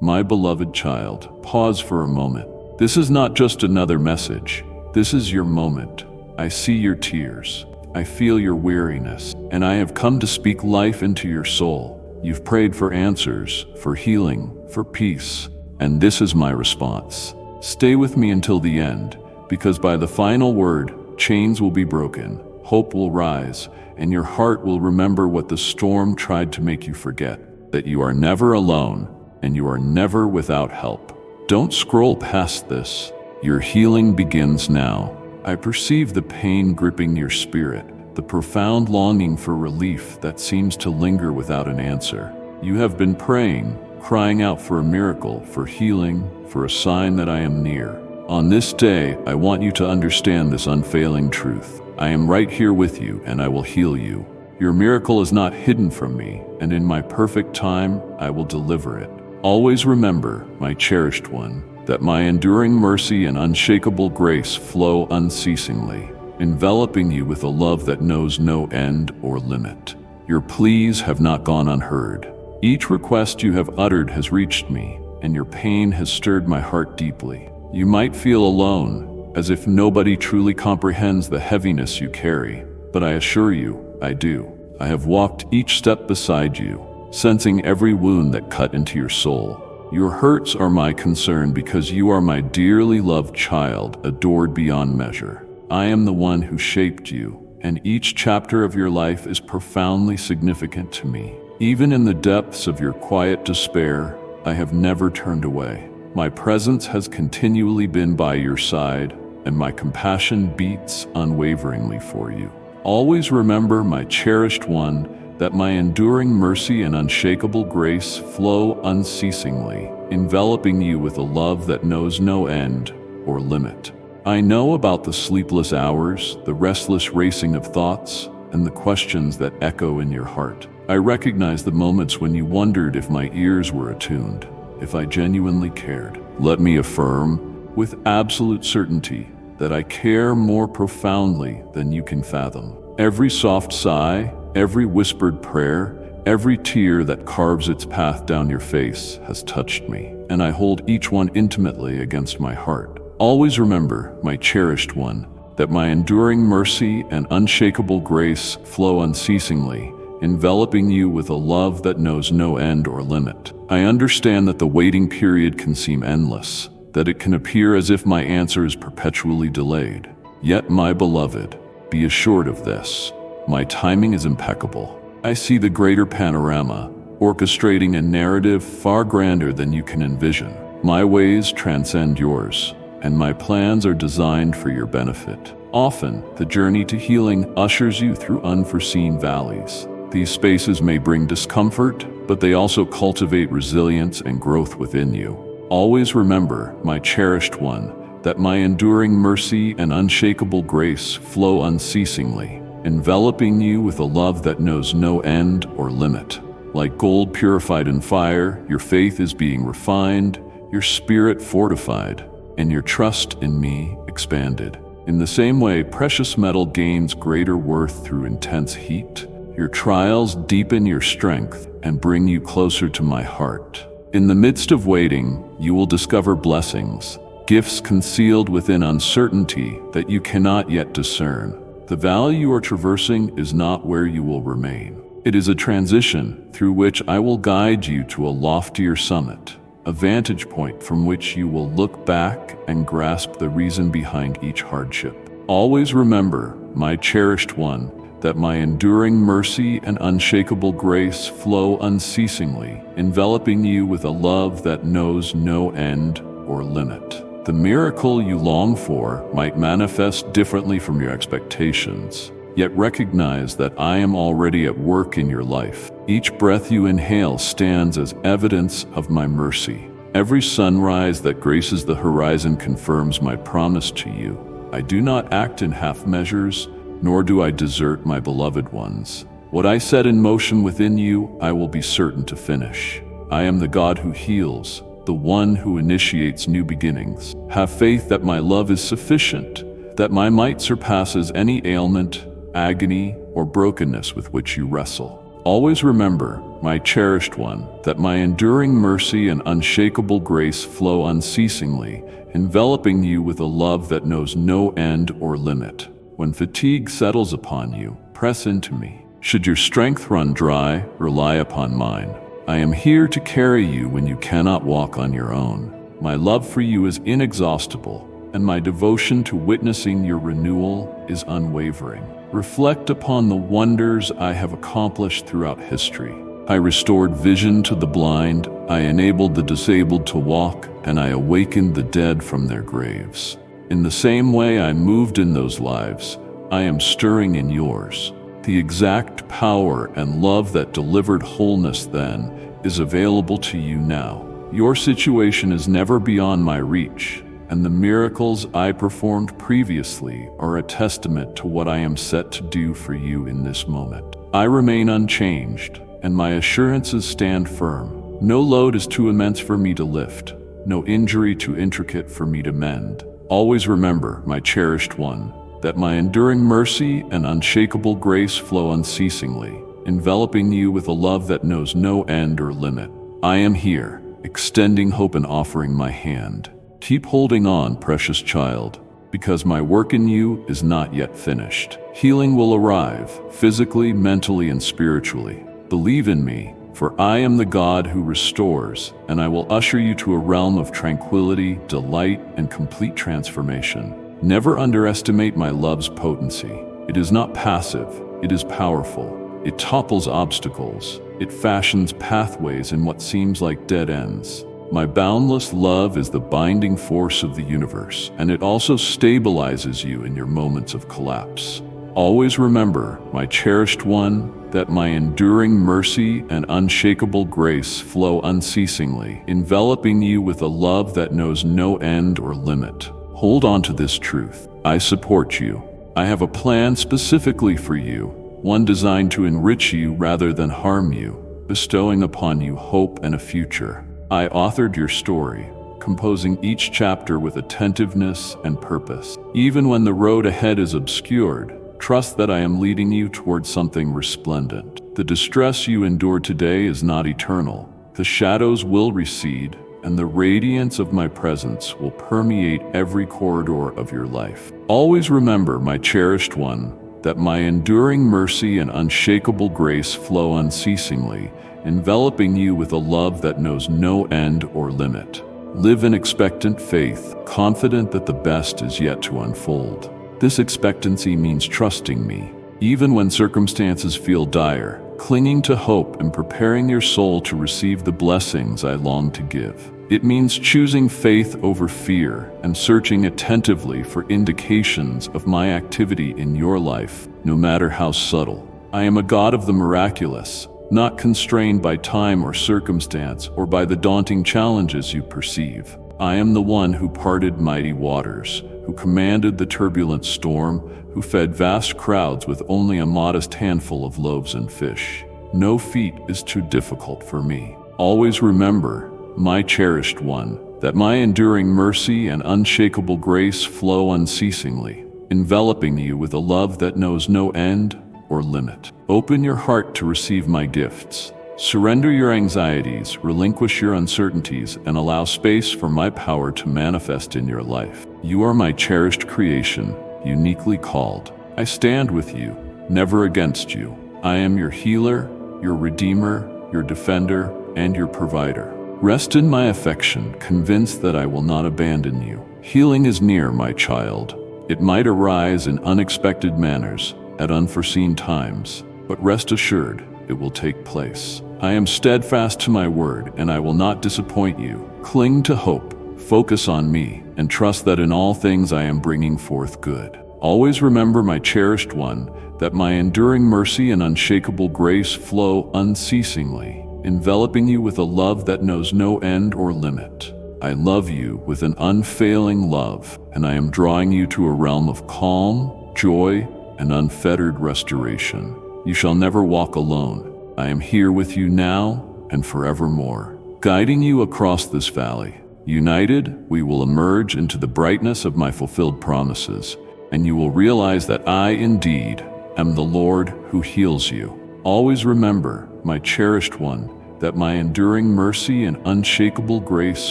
My beloved child, pause for a moment. This is not just another message. This is your moment. I see your tears. I feel your weariness, and I have come to speak life into your soul. You've prayed for answers, for healing, for peace, and this is my response. Stay with me until the end, because by the final word, chains will be broken, hope will rise, and your heart will remember what the storm tried to make you forget, that you are never alone, and you are never without help. Don't scroll past this. Your healing begins now. I perceive the pain gripping your spirit, the profound longing for relief that seems to linger without an answer. You have been praying, crying out for a miracle, for healing, for a sign that I am near. On this day, I want you to understand this unfailing truth. I am right here with you, and I will heal you. Your miracle is not hidden from me, and in my perfect time, I will deliver it. Always remember, my cherished one, that my enduring mercy and unshakable grace flow unceasingly, enveloping you with a love that knows no end or limit. Your pleas have not gone unheard. Each request you have uttered has reached me, and your pain has stirred my heart deeply. You might feel alone, as if nobody truly comprehends the heaviness you carry, but I assure you, I do. I have walked each step beside you, sensing every wound that cut into your soul. Your hurts are my concern because you are my dearly loved child, adored beyond measure. I am the one who shaped you, and each chapter of your life is profoundly significant to me. Even in the depths of your quiet despair, I have never turned away. My presence has continually been by your side, and my compassion beats unwaveringly for you. Always remember, my cherished one, that my enduring mercy and unshakable grace flow unceasingly, enveloping you with a love that knows no end or limit. I know about the sleepless hours, the restless racing of thoughts, and the questions that echo in your heart. I recognize the moments when you wondered if my ears were attuned, if I genuinely cared. Let me affirm, with absolute certainty, that I care more profoundly than you can fathom. Every soft sigh, every whispered prayer, every tear that carves its path down your face has touched me, and I hold each one intimately against my heart. Always remember, my cherished one, that my enduring mercy and unshakable grace flow unceasingly, enveloping you with a love that knows no end or limit. I understand that the waiting period can seem endless, that it can appear as if my answer is perpetually delayed. Yet, my beloved, be assured of this. My timing is impeccable. I see the greater panorama, orchestrating a narrative far grander than you can envision. My ways transcend yours, and my plans are designed for your benefit. Often, the journey to healing ushers you through unforeseen valleys. These spaces may bring discomfort, but they also cultivate resilience and growth within you. Always remember, my cherished one, that my enduring mercy and unshakable grace flow unceasingly, enveloping you with a love that knows no end or limit. Like gold purified in fire, your faith is being refined, your spirit fortified, and your trust in me expanded. In the same way precious metal gains greater worth through intense heat, your trials deepen your strength and bring you closer to my heart. In the midst of waiting, you will discover blessings, gifts concealed within uncertainty that you cannot yet discern. The valley you are traversing is not where you will remain. It is a transition through which I will guide you to a loftier summit, a vantage point from which you will look back and grasp the reason behind each hardship. Always remember, my cherished one, that my enduring mercy and unshakable grace flow unceasingly, enveloping you with a love that knows no end or limit. The miracle you long for might manifest differently from your expectations, yet recognize that I am already at work in your life. Each breath you inhale stands as evidence of my mercy. Every sunrise that graces the horizon confirms my promise to you. I do not act in half measures, nor do I desert my beloved ones. What I set in motion within you, I will be certain to finish. I am the God who heals, the one who initiates new beginnings. Have faith that my love is sufficient, that my might surpasses any ailment, agony, or brokenness with which you wrestle. Always remember, my cherished one, that my enduring mercy and unshakable grace flow unceasingly, enveloping you with a love that knows no end or limit. When fatigue settles upon you, press into me. Should your strength run dry, rely upon mine. I am here to carry you when you cannot walk on your own. My love for you is inexhaustible, and my devotion to witnessing your renewal is unwavering. Reflect upon the wonders I have accomplished throughout history. I restored vision to the blind, I enabled the disabled to walk, and I awakened the dead from their graves. In the same way I moved in those lives, I am stirring in yours. The exact power and love that delivered wholeness then is available to you now. Your situation is never beyond my reach, and the miracles I performed previously are a testament to what I am set to do for you in this moment. I remain unchanged, and my assurances stand firm. No load is too immense for me to lift, no injury too intricate for me to mend. Always remember, my cherished one, that my enduring mercy and unshakable grace flow unceasingly, enveloping you with a love that knows no end or limit. I am here, extending hope and offering my hand. Keep holding on, precious child, because my work in you is not yet finished. Healing will arrive, physically, mentally, and spiritually. Believe in me, for I am the God who restores, and I will usher you to a realm of tranquility, delight, and complete transformation. Never underestimate my love's potency. It is not passive, it is powerful. It topples obstacles. It fashions pathways in what seems like dead ends. My boundless love is the binding force of the universe, and it also stabilizes you in your moments of collapse. Always remember, my cherished one, that my enduring mercy and unshakable grace flow unceasingly, enveloping you with a love that knows no end or limit. Hold on to this truth. I support you. I have a plan specifically for you, one designed to enrich you rather than harm you, bestowing upon you hope and a future. I authored your story, composing each chapter with attentiveness and purpose. Even when the road ahead is obscured, trust that I am leading you towards something resplendent. The distress you endure today is not eternal. The shadows will recede, and the radiance of my presence will permeate every corridor of your life. Always remember, my cherished one, that my enduring mercy and unshakable grace flow unceasingly, enveloping you with a love that knows no end or limit. Live in expectant faith, confident that the best is yet to unfold. This expectancy means trusting me, even when circumstances feel dire, clinging to hope and preparing your soul to receive the blessings I long to give. It means choosing faith over fear and searching attentively for indications of my activity in your life, no matter how subtle. I am a God of the miraculous, not constrained by time or circumstance or by the daunting challenges you perceive. I am the one who parted mighty waters, who commanded the turbulent storm, who fed vast crowds with only a modest handful of loaves and fish. No feat is too difficult for me. Always remember, my cherished one, that my enduring mercy and unshakable grace flow unceasingly, enveloping you with a love that knows no end or limit. Open your heart to receive my gifts. Surrender your anxieties, relinquish your uncertainties, and allow space for my power to manifest in your life. You are my cherished creation, uniquely called. I stand with you, never against you. I am your healer, your redeemer, your defender, and your provider. Rest in my affection, convinced that I will not abandon you. Healing is near, my child. It might arise in unexpected manners, at unforeseen times, but rest assured, it will take place. I am steadfast to my word, and I will not disappoint you. Cling to hope, focus on me, and trust that in all things I am bringing forth good. Always remember, my cherished one, that my enduring mercy and unshakable grace flow unceasingly, enveloping you with a love that knows no end or limit. I love you with an unfailing love, and I am drawing you to a realm of calm, joy, and unfettered restoration. You shall never walk alone. I am here with you now and forevermore, guiding you across this valley. United, we will emerge into the brightness of my fulfilled promises, and you will realize that I indeed am the Lord who heals you. Always remember, my cherished one, that my enduring mercy and unshakable grace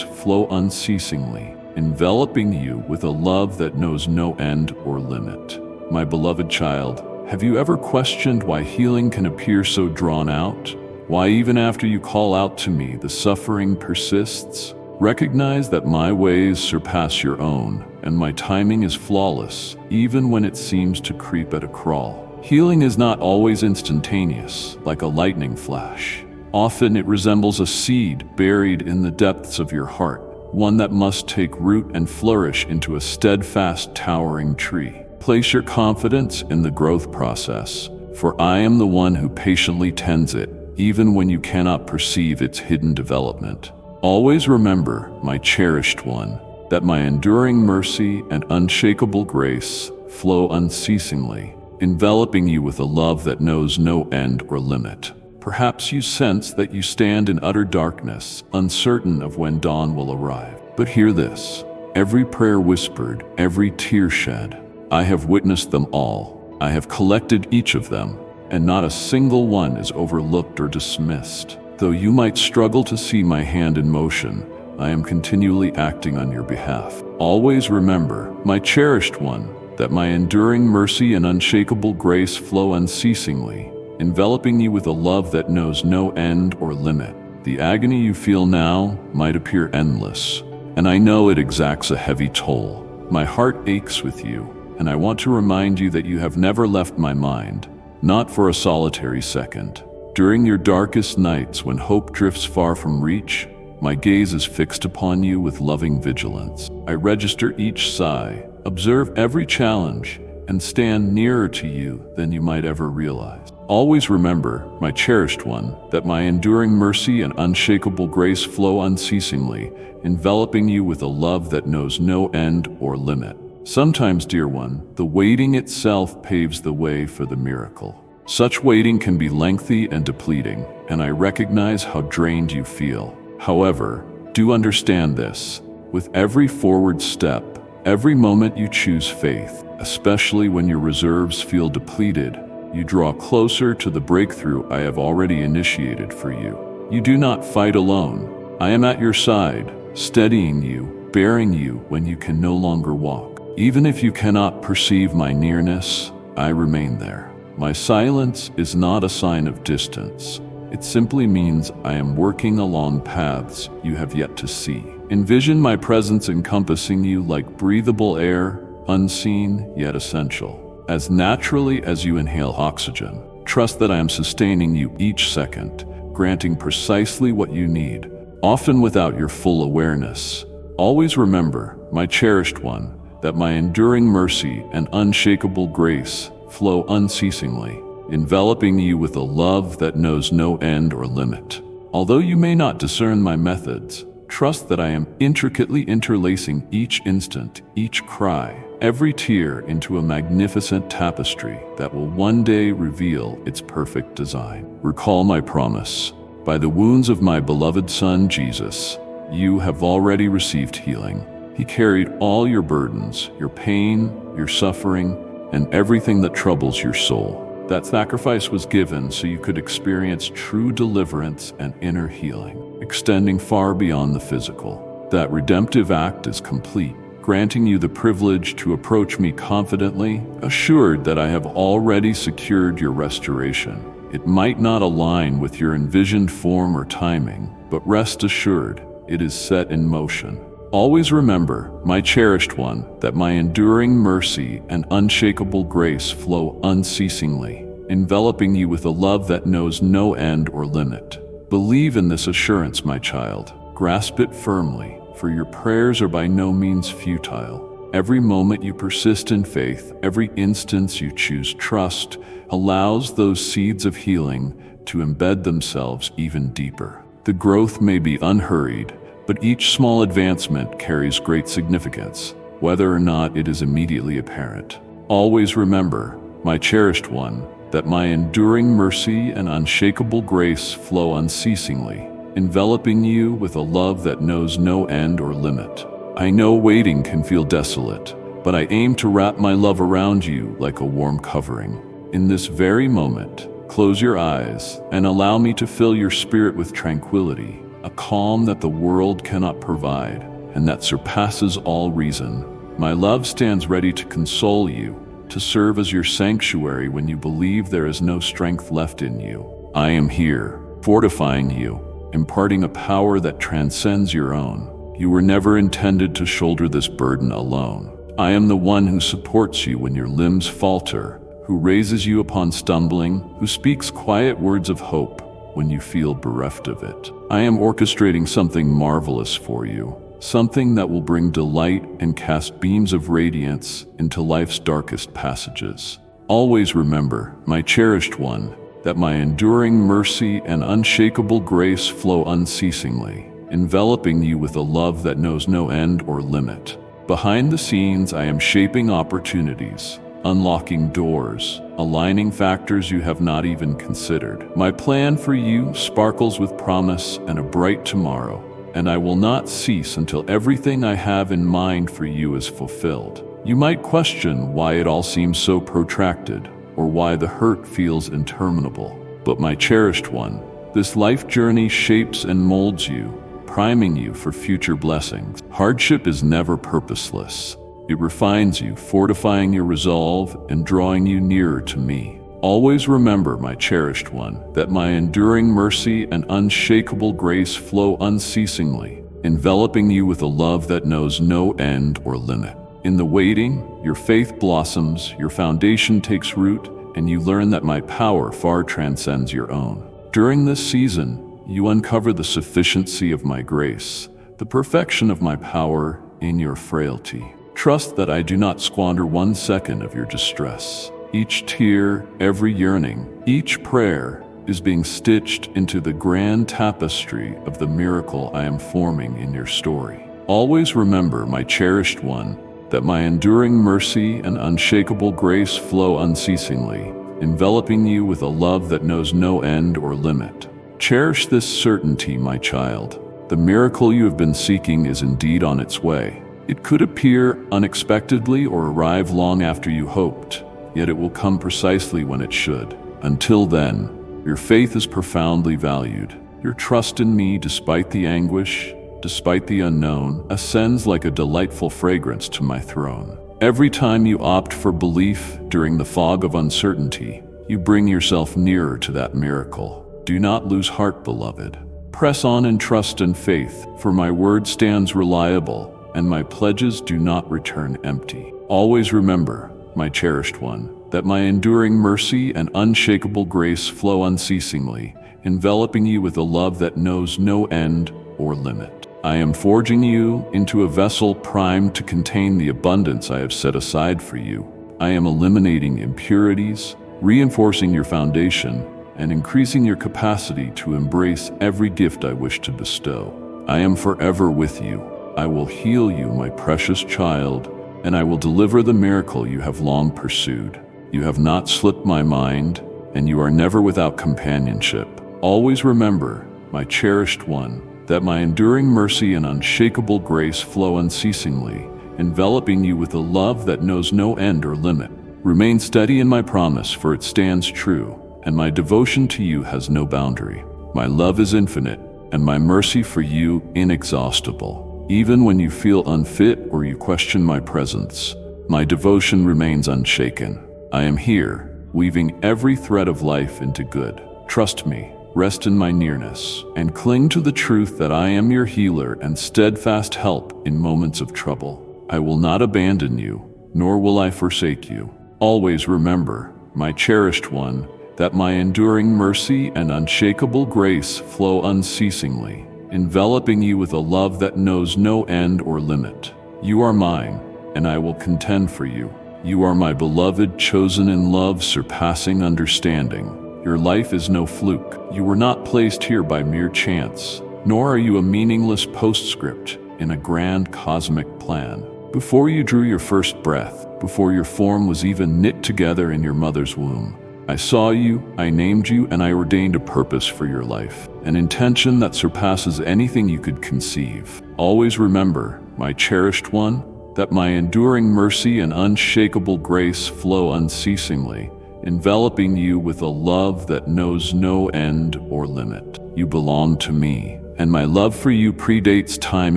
flow unceasingly, enveloping you with a love that knows no end or limit. My beloved child, have you ever questioned why healing can appear so drawn out? Why even after you call out to me, the suffering persists? Recognize that my ways surpass your own, and my timing is flawless, even when it seems to creep at a crawl. Healing is not always instantaneous, like a lightning flash. Often it resembles a seed buried in the depths of your heart, one that must take root and flourish into a steadfast, towering tree. Place your confidence in the growth process, for I am the one who patiently tends it, even when you cannot perceive its hidden development. Always remember, my cherished one, that my enduring mercy and unshakable grace flow unceasingly, enveloping you with a love that knows no end or limit. Perhaps you sense that you stand in utter darkness, uncertain of when dawn will arrive. But hear this: every prayer whispered, every tear shed, I have witnessed them all. I have collected each of them, and not a single one is overlooked or dismissed. Though you might struggle to see my hand in motion, I am continually acting on your behalf. Always remember, my cherished one, that my enduring mercy and unshakable grace flow unceasingly, enveloping you with a love that knows no end or limit. The agony you feel now might appear endless, and I know it exacts a heavy toll. My heart aches with you, and I want to remind you that you have never left my mind, not for a solitary second. During your darkest nights, when hope drifts far from reach, my gaze is fixed upon you with loving vigilance. I register each sigh, observe every challenge, and stand nearer to you than you might ever realize. Always remember, my cherished one, that my enduring mercy and unshakable grace flow unceasingly, enveloping you with a love that knows no end or limit. Sometimes, dear one, the waiting itself paves the way for the miracle. Such waiting can be lengthy and depleting, and I recognize how drained you feel. However, do understand this: with every forward step, every moment you choose faith, especially when your reserves feel depleted, you draw closer to the breakthrough I have already initiated for you. You do not fight alone. I am at your side, steadying you, bearing you when you can no longer walk. Even if you cannot perceive my nearness, I remain there. My silence is not a sign of distance. It simply means I am working along paths you have yet to see. Envision my presence encompassing you like breathable air, unseen yet essential. As naturally as you inhale oxygen, trust that I am sustaining you each second, granting precisely what you need, often without your full awareness. Always remember, my cherished one, that my enduring mercy and unshakable grace flow unceasingly, enveloping you with a love that knows no end or limit. Although you may not discern my methods, trust that I am intricately interlacing each instant, each cry, every tear into a magnificent tapestry that will one day reveal its perfect design. Recall my promise. By the wounds of my beloved Son, Jesus, you have already received healing. He carried all your burdens, your pain, your suffering, and everything that troubles your soul. That sacrifice was given so you could experience true deliverance and inner healing, extending far beyond the physical. That redemptive act is complete, granting you the privilege to approach me confidently, assured that I have already secured your restoration. It might not align with your envisioned form or timing, but rest assured, it is set in motion. Always remember, my cherished one, that my enduring mercy and unshakable grace flow unceasingly, enveloping you with a love that knows no end or limit. Believe in this assurance, my child. Grasp it firmly, for your prayers are by no means futile. Every moment you persist in faith, every instance you choose trust, allows those seeds of healing to embed themselves even deeper. The growth may be unhurried, but each small advancement carries great significance, whether or not it is immediately apparent. Always remember, my cherished one, that my enduring mercy and unshakable grace flow unceasingly, enveloping you with a love that knows no end or limit. I know waiting can feel desolate, but I aim to wrap my love around you like a warm covering. In this very moment, Close your eyes and allow me to fill your spirit with tranquility, a calm that the world cannot provide and that surpasses all reason. My love stands ready to console you, to serve as your sanctuary when you believe there is no strength left in you. I am here, fortifying you, imparting a power that transcends your own. You were never intended to shoulder this burden alone. I am the one who supports you when your limbs falter, who raises you upon stumbling, who speaks quiet words of hope when you feel bereft of it. I am orchestrating something marvelous for you, something that will bring delight and cast beams of radiance into life's darkest passages. Always remember, my cherished one, that my enduring mercy and unshakable grace flow unceasingly, enveloping you with a love that knows no end or limit. Behind the scenes, I am shaping opportunities, unlocking doors, aligning factors you have not even considered. My plan for you sparkles with promise and a bright tomorrow, and I will not cease until everything I have in mind for you is fulfilled. You might question why it all seems so protracted, or why the hurt feels interminable. But my cherished one, this life journey shapes and molds you, priming you for future blessings. Hardship is never purposeless. It refines you, fortifying your resolve and drawing you nearer to me. Always remember, my cherished one, that my enduring mercy and unshakable grace flow unceasingly, enveloping you with a love that knows no end or limit. In the waiting, your faith blossoms, your foundation takes root, and you learn that my power far transcends your own. During this season, you uncover the sufficiency of my grace, the perfection of my power in your frailty. Trust that I do not squander 1 second of your distress. Each tear, every yearning, each prayer is being stitched into the grand tapestry of the miracle I am forming in your story. Always remember, my cherished one, that my enduring mercy and unshakable grace flow unceasingly, enveloping you with a love that knows no end or limit. Cherish this certainty, my child. The miracle you have been seeking is indeed on its way. It could appear unexpectedly or arrive long after you hoped, yet it will come precisely when it should. Until then, your faith is profoundly valued. Your trust in me, despite the anguish, despite the unknown, ascends like a delightful fragrance to my throne. Every time you opt for belief during the fog of uncertainty, you bring yourself nearer to that miracle. Do not lose heart, beloved. Press on in trust and faith, for my word stands reliable, and my pledges do not return empty. Always remember, my cherished one, that my enduring mercy and unshakable grace flow unceasingly, enveloping you with a love that knows no end or limit. I am forging you into a vessel primed to contain the abundance I have set aside for you. I am eliminating impurities, reinforcing your foundation, and increasing your capacity to embrace every gift I wish to bestow. I am forever with you. I will heal you, my precious child, and I will deliver the miracle you have long pursued. You have not slipped my mind, and you are never without companionship. Always remember, my cherished one, that my enduring mercy and unshakable grace flow unceasingly, enveloping you with a love that knows no end or limit. Remain steady in my promise, for it stands true, and my devotion to you has no boundary. My love is infinite, and my mercy for you inexhaustible. Even when you feel unfit or you question my presence, my devotion remains unshaken. I am here, weaving every thread of life into good. Trust me, rest in my nearness, and cling to the truth that I am your healer and steadfast help in moments of trouble. I will not abandon you, nor will I forsake you. Always remember, my cherished one, that my enduring mercy and unshakable grace flow unceasingly, enveloping you with a love that knows no end or limit. You are mine, and I will contend for you. You are my beloved, chosen in love surpassing understanding. Your life is no fluke. You were not placed here by mere chance, nor are you a meaningless postscript in a grand cosmic plan. Before you drew your first breath, before your form was even knit together in your mother's womb, I saw you, I named you, and I ordained a purpose for your life, an intention that surpasses anything you could conceive. Always remember, my cherished one, that my enduring mercy and unshakable grace flow unceasingly, enveloping you with a love that knows no end or limit. You belong to me, and my love for you predates time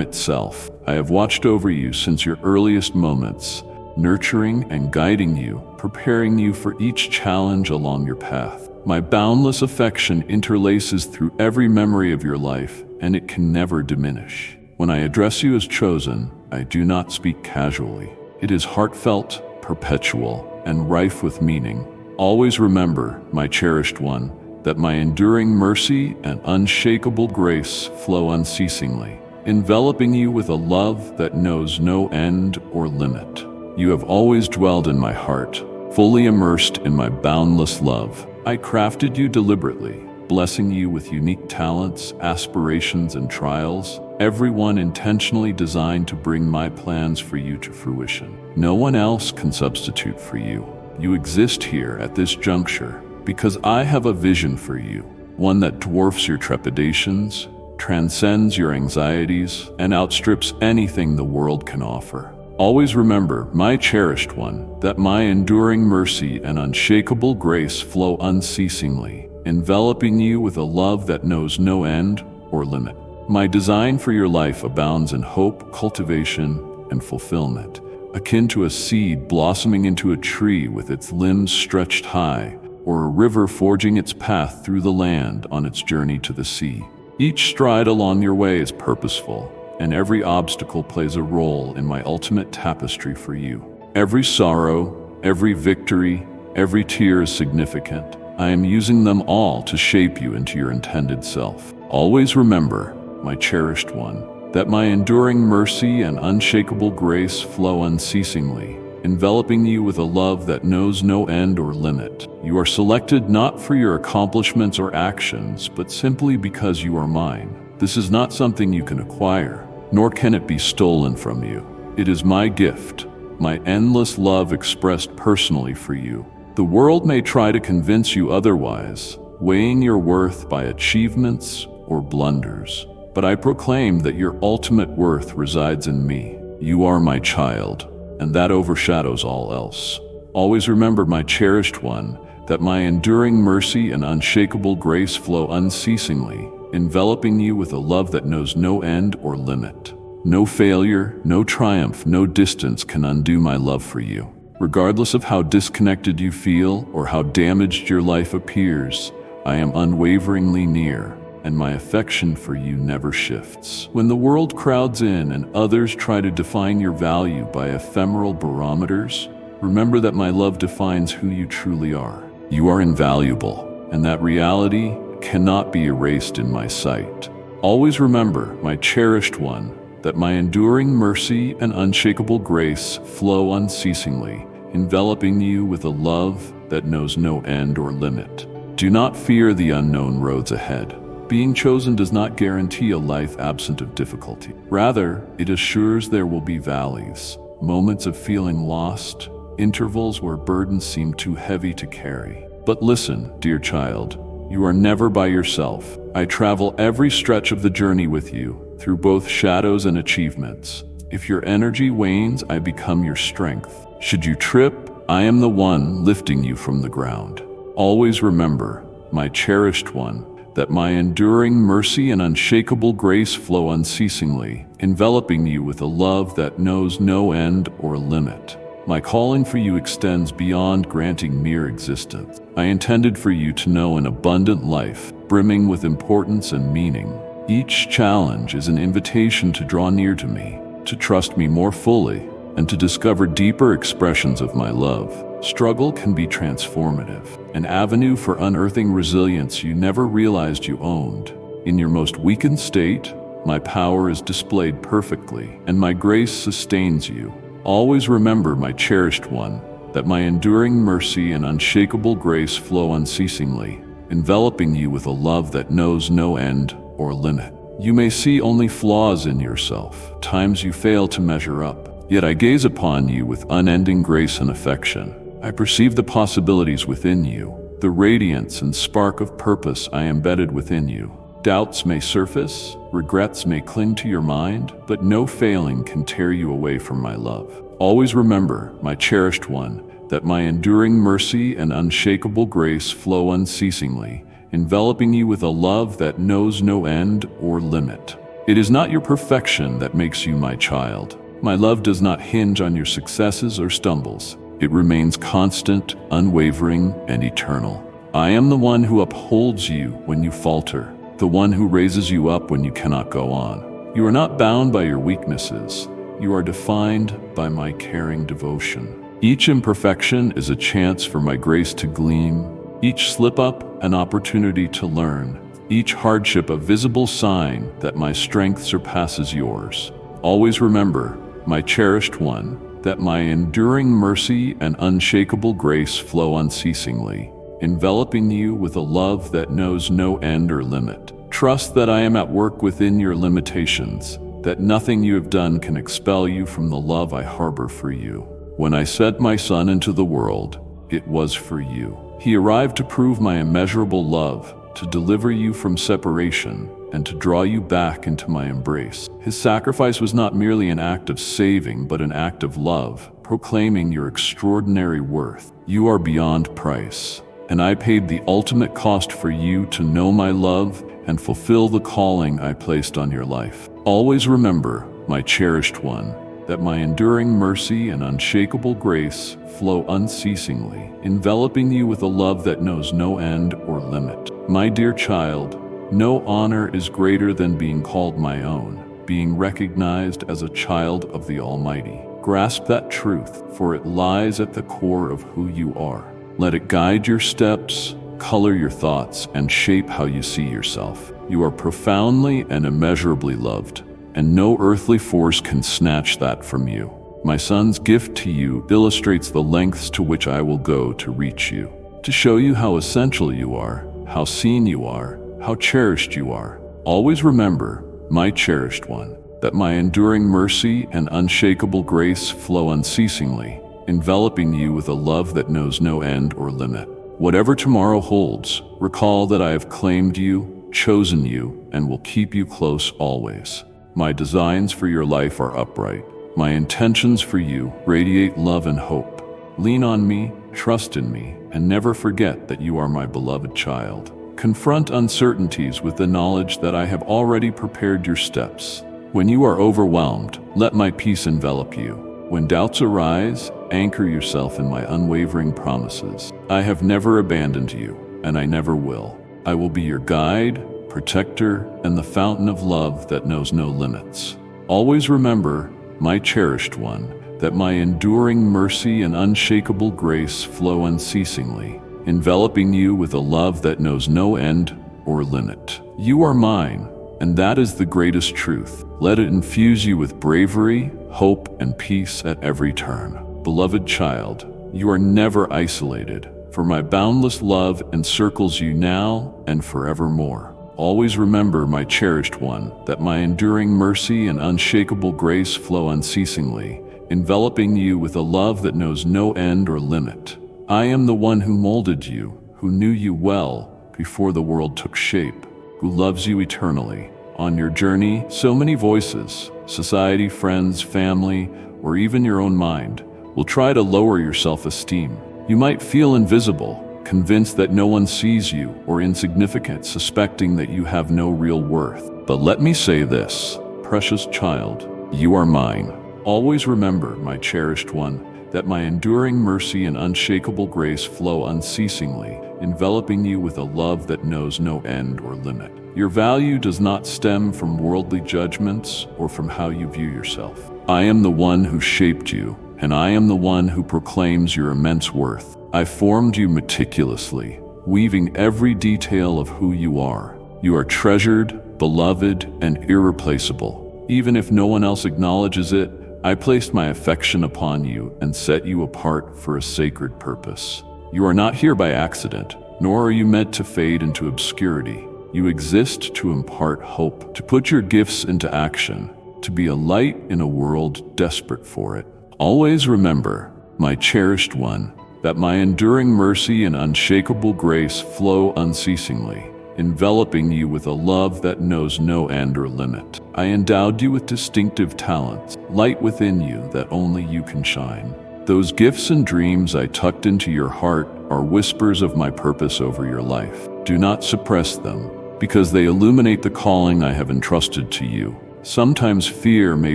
itself. I have watched over you since your earliest moments, nurturing and guiding you, preparing you for each challenge along your path. My boundless affection interlaces through every memory of your life, and it can never diminish. When I address you as chosen, I do not speak casually. It is heartfelt, perpetual, and rife with meaning. Always remember, my cherished one, that my enduring mercy and unshakable grace flow unceasingly, enveloping you with a love that knows no end or limit. You have always dwelled in my heart, fully immersed in my boundless love. I crafted you deliberately, blessing you with unique talents, aspirations, and trials, every one intentionally designed to bring my plans for you to fruition. No one else can substitute for you. You exist here at this juncture because I have a vision for you, one that dwarfs your trepidations, transcends your anxieties, and outstrips anything the world can offer. Always remember, my cherished one, that my enduring mercy and unshakable grace flow unceasingly, enveloping you with a love that knows no end or limit. My design for your life abounds in hope, cultivation, and fulfillment, akin to a seed blossoming into a tree with its limbs stretched high, or a river forging its path through the land on its journey to the sea. Each stride along your way is purposeful, and every obstacle plays a role in my ultimate tapestry for you. Every sorrow, every victory, every tear is significant. I am using them all to shape you into your intended self. Always remember, my cherished one, that my enduring mercy and unshakable grace flow unceasingly, enveloping you with a love that knows no end or limit. You are selected not for your accomplishments or actions, but simply because you are mine. This is not something you can acquire, nor can it be stolen from you. It is my gift, my endless love expressed personally for you. The world may try to convince you otherwise, weighing your worth by achievements or blunders, but I proclaim that your ultimate worth resides in me. You are my child, and that overshadows all else. Always remember, my cherished one, that my enduring mercy and unshakable grace flow unceasingly, enveloping you with a love that knows no end or limit. No failure, no triumph, no distance can undo my love for you. Regardless of how disconnected you feel or how damaged your life appears, I am unwaveringly near, and my affection for you never shifts. When the world crowds in and others try to define your value by ephemeral barometers, remember that my love defines who you truly are. You are invaluable, and that reality cannot be erased in my sight. Always remember, my cherished one, that my enduring mercy and unshakable grace flow unceasingly, enveloping you with a love that knows no end or limit. Do not fear the unknown roads ahead. Being chosen does not guarantee a life absent of difficulty. Rather, it assures there will be valleys, moments of feeling lost, intervals where burdens seem too heavy to carry. But listen, dear child, you are never by yourself. I travel every stretch of the journey with you, through both shadows and achievements. If your energy wanes, I become your strength. Should you trip, I am the one lifting you from the ground. Always remember, my cherished one, that my enduring mercy and unshakable grace flow unceasingly, enveloping you with a love that knows no end or limit. My calling for you extends beyond granting mere existence. I intended for you to know an abundant life, brimming with importance and meaning. Each challenge is an invitation to draw near to me, to trust me more fully, and to discover deeper expressions of my love. Struggle can be transformative, an avenue for unearthing resilience you never realized you owned. In your most weakened state, my power is displayed perfectly, and my grace sustains you. Always remember, my cherished one, that my enduring mercy and unshakable grace flow unceasingly, enveloping you with a love that knows no end or limit. You may see only flaws in yourself, times you fail to measure up, yet I gaze upon you with unending grace and affection. I perceive the possibilities within you, the radiance and spark of purpose I embedded within you. Doubts may surface, regrets may cling to your mind, but no failing can tear you away from my love. Always remember, my cherished one, that my enduring mercy and unshakable grace flow unceasingly, enveloping you with a love that knows no end or limit. It is not your perfection that makes you my child. My love does not hinge on your successes or stumbles. It remains constant, unwavering, and eternal. I am the one who upholds you when you falter, the one who raises you up when you cannot go on. You are not bound by your weaknesses. You are defined by my caring devotion. Each imperfection is a chance for my grace to gleam, each slip-up an opportunity to learn, each hardship a visible sign that my strength surpasses yours. Always remember, my cherished one, that my enduring mercy and unshakable grace flow unceasingly, enveloping you with a love that knows no end or limit. Trust that I am at work within your limitations, that nothing you have done can expel you from the love I harbor for you. When I sent my Son into the world, it was for you. He arrived to prove my immeasurable love, to deliver you from separation, and to draw you back into my embrace. His sacrifice was not merely an act of saving, but an act of love, proclaiming your extraordinary worth. You are beyond price, and I paid the ultimate cost for you to know my love and fulfill the calling I placed on your life. Always remember, my cherished one, that my enduring mercy and unshakable grace flow unceasingly, enveloping you with a love that knows no end or limit. My dear child, no honor is greater than being called my own, being recognized as a child of the Almighty. Grasp that truth, for it lies at the core of who you are. Let it guide your steps, color your thoughts, and shape how you see yourself. You are profoundly and immeasurably loved, and no earthly force can snatch that from you. My Son's gift to you illustrates the lengths to which I will go to reach you, to show you how essential you are, how seen you are, how cherished you are. Always remember, my cherished one, that my enduring mercy and unshakable grace flow unceasingly, enveloping you with a love that knows no end or limit. Whatever tomorrow holds, recall that I have claimed you, chosen you, and will keep you close always. My designs for your life are upright. My intentions for you radiate love and hope. Lean on me, trust in me, and never forget that you are my beloved child. Confront uncertainties with the knowledge that I have already prepared your steps. When you are overwhelmed, let my peace envelop you. When doubts arise, anchor yourself in my unwavering promises. I have never abandoned you, and I never will. I will be your guide, protector, and the fountain of love that knows no limits. Always remember, my cherished one, that my enduring mercy and unshakable grace flow unceasingly, enveloping you with a love that knows no end or limit. You are mine, and that is the greatest truth. Let it infuse you with bravery, hope, and peace at every turn. Beloved child, you are never isolated, for my boundless love encircles you now and forevermore. Always remember, my cherished one, that my enduring mercy and unshakable grace flow unceasingly, enveloping you with a love that knows no end or limit. I am the one who molded you, who knew you well before the world took shape, who loves you eternally. On your journey, so many voices, society, friends, family, or even your own mind, will try to lower your self-esteem. You might feel invisible, convinced that no one sees you, or insignificant, suspecting that you have no real worth. But let me say this, precious child, you are mine. Always remember, my cherished one, that my enduring mercy and unshakable grace flow unceasingly, enveloping you with a love that knows no end or limit. Your value does not stem from worldly judgments or from how you view yourself. I am the one who shaped you, and I am the one who proclaims your immense worth. I formed you meticulously, weaving every detail of who you are. You are treasured, beloved, and irreplaceable. Even if no one else acknowledges it, I placed my affection upon you and set you apart for a sacred purpose. You are not here by accident, nor are you meant to fade into obscurity. You exist to impart hope, to put your gifts into action, to be a light in a world desperate for it. Always remember, my cherished one, that my enduring mercy and unshakable grace flow unceasingly, enveloping you with a love that knows no end or limit. I endowed you with distinctive talents, light within you that only you can shine. Those gifts and dreams I tucked into your heart are whispers of my purpose over your life. Do not suppress them, because they illuminate the calling I have entrusted to you. Sometimes fear may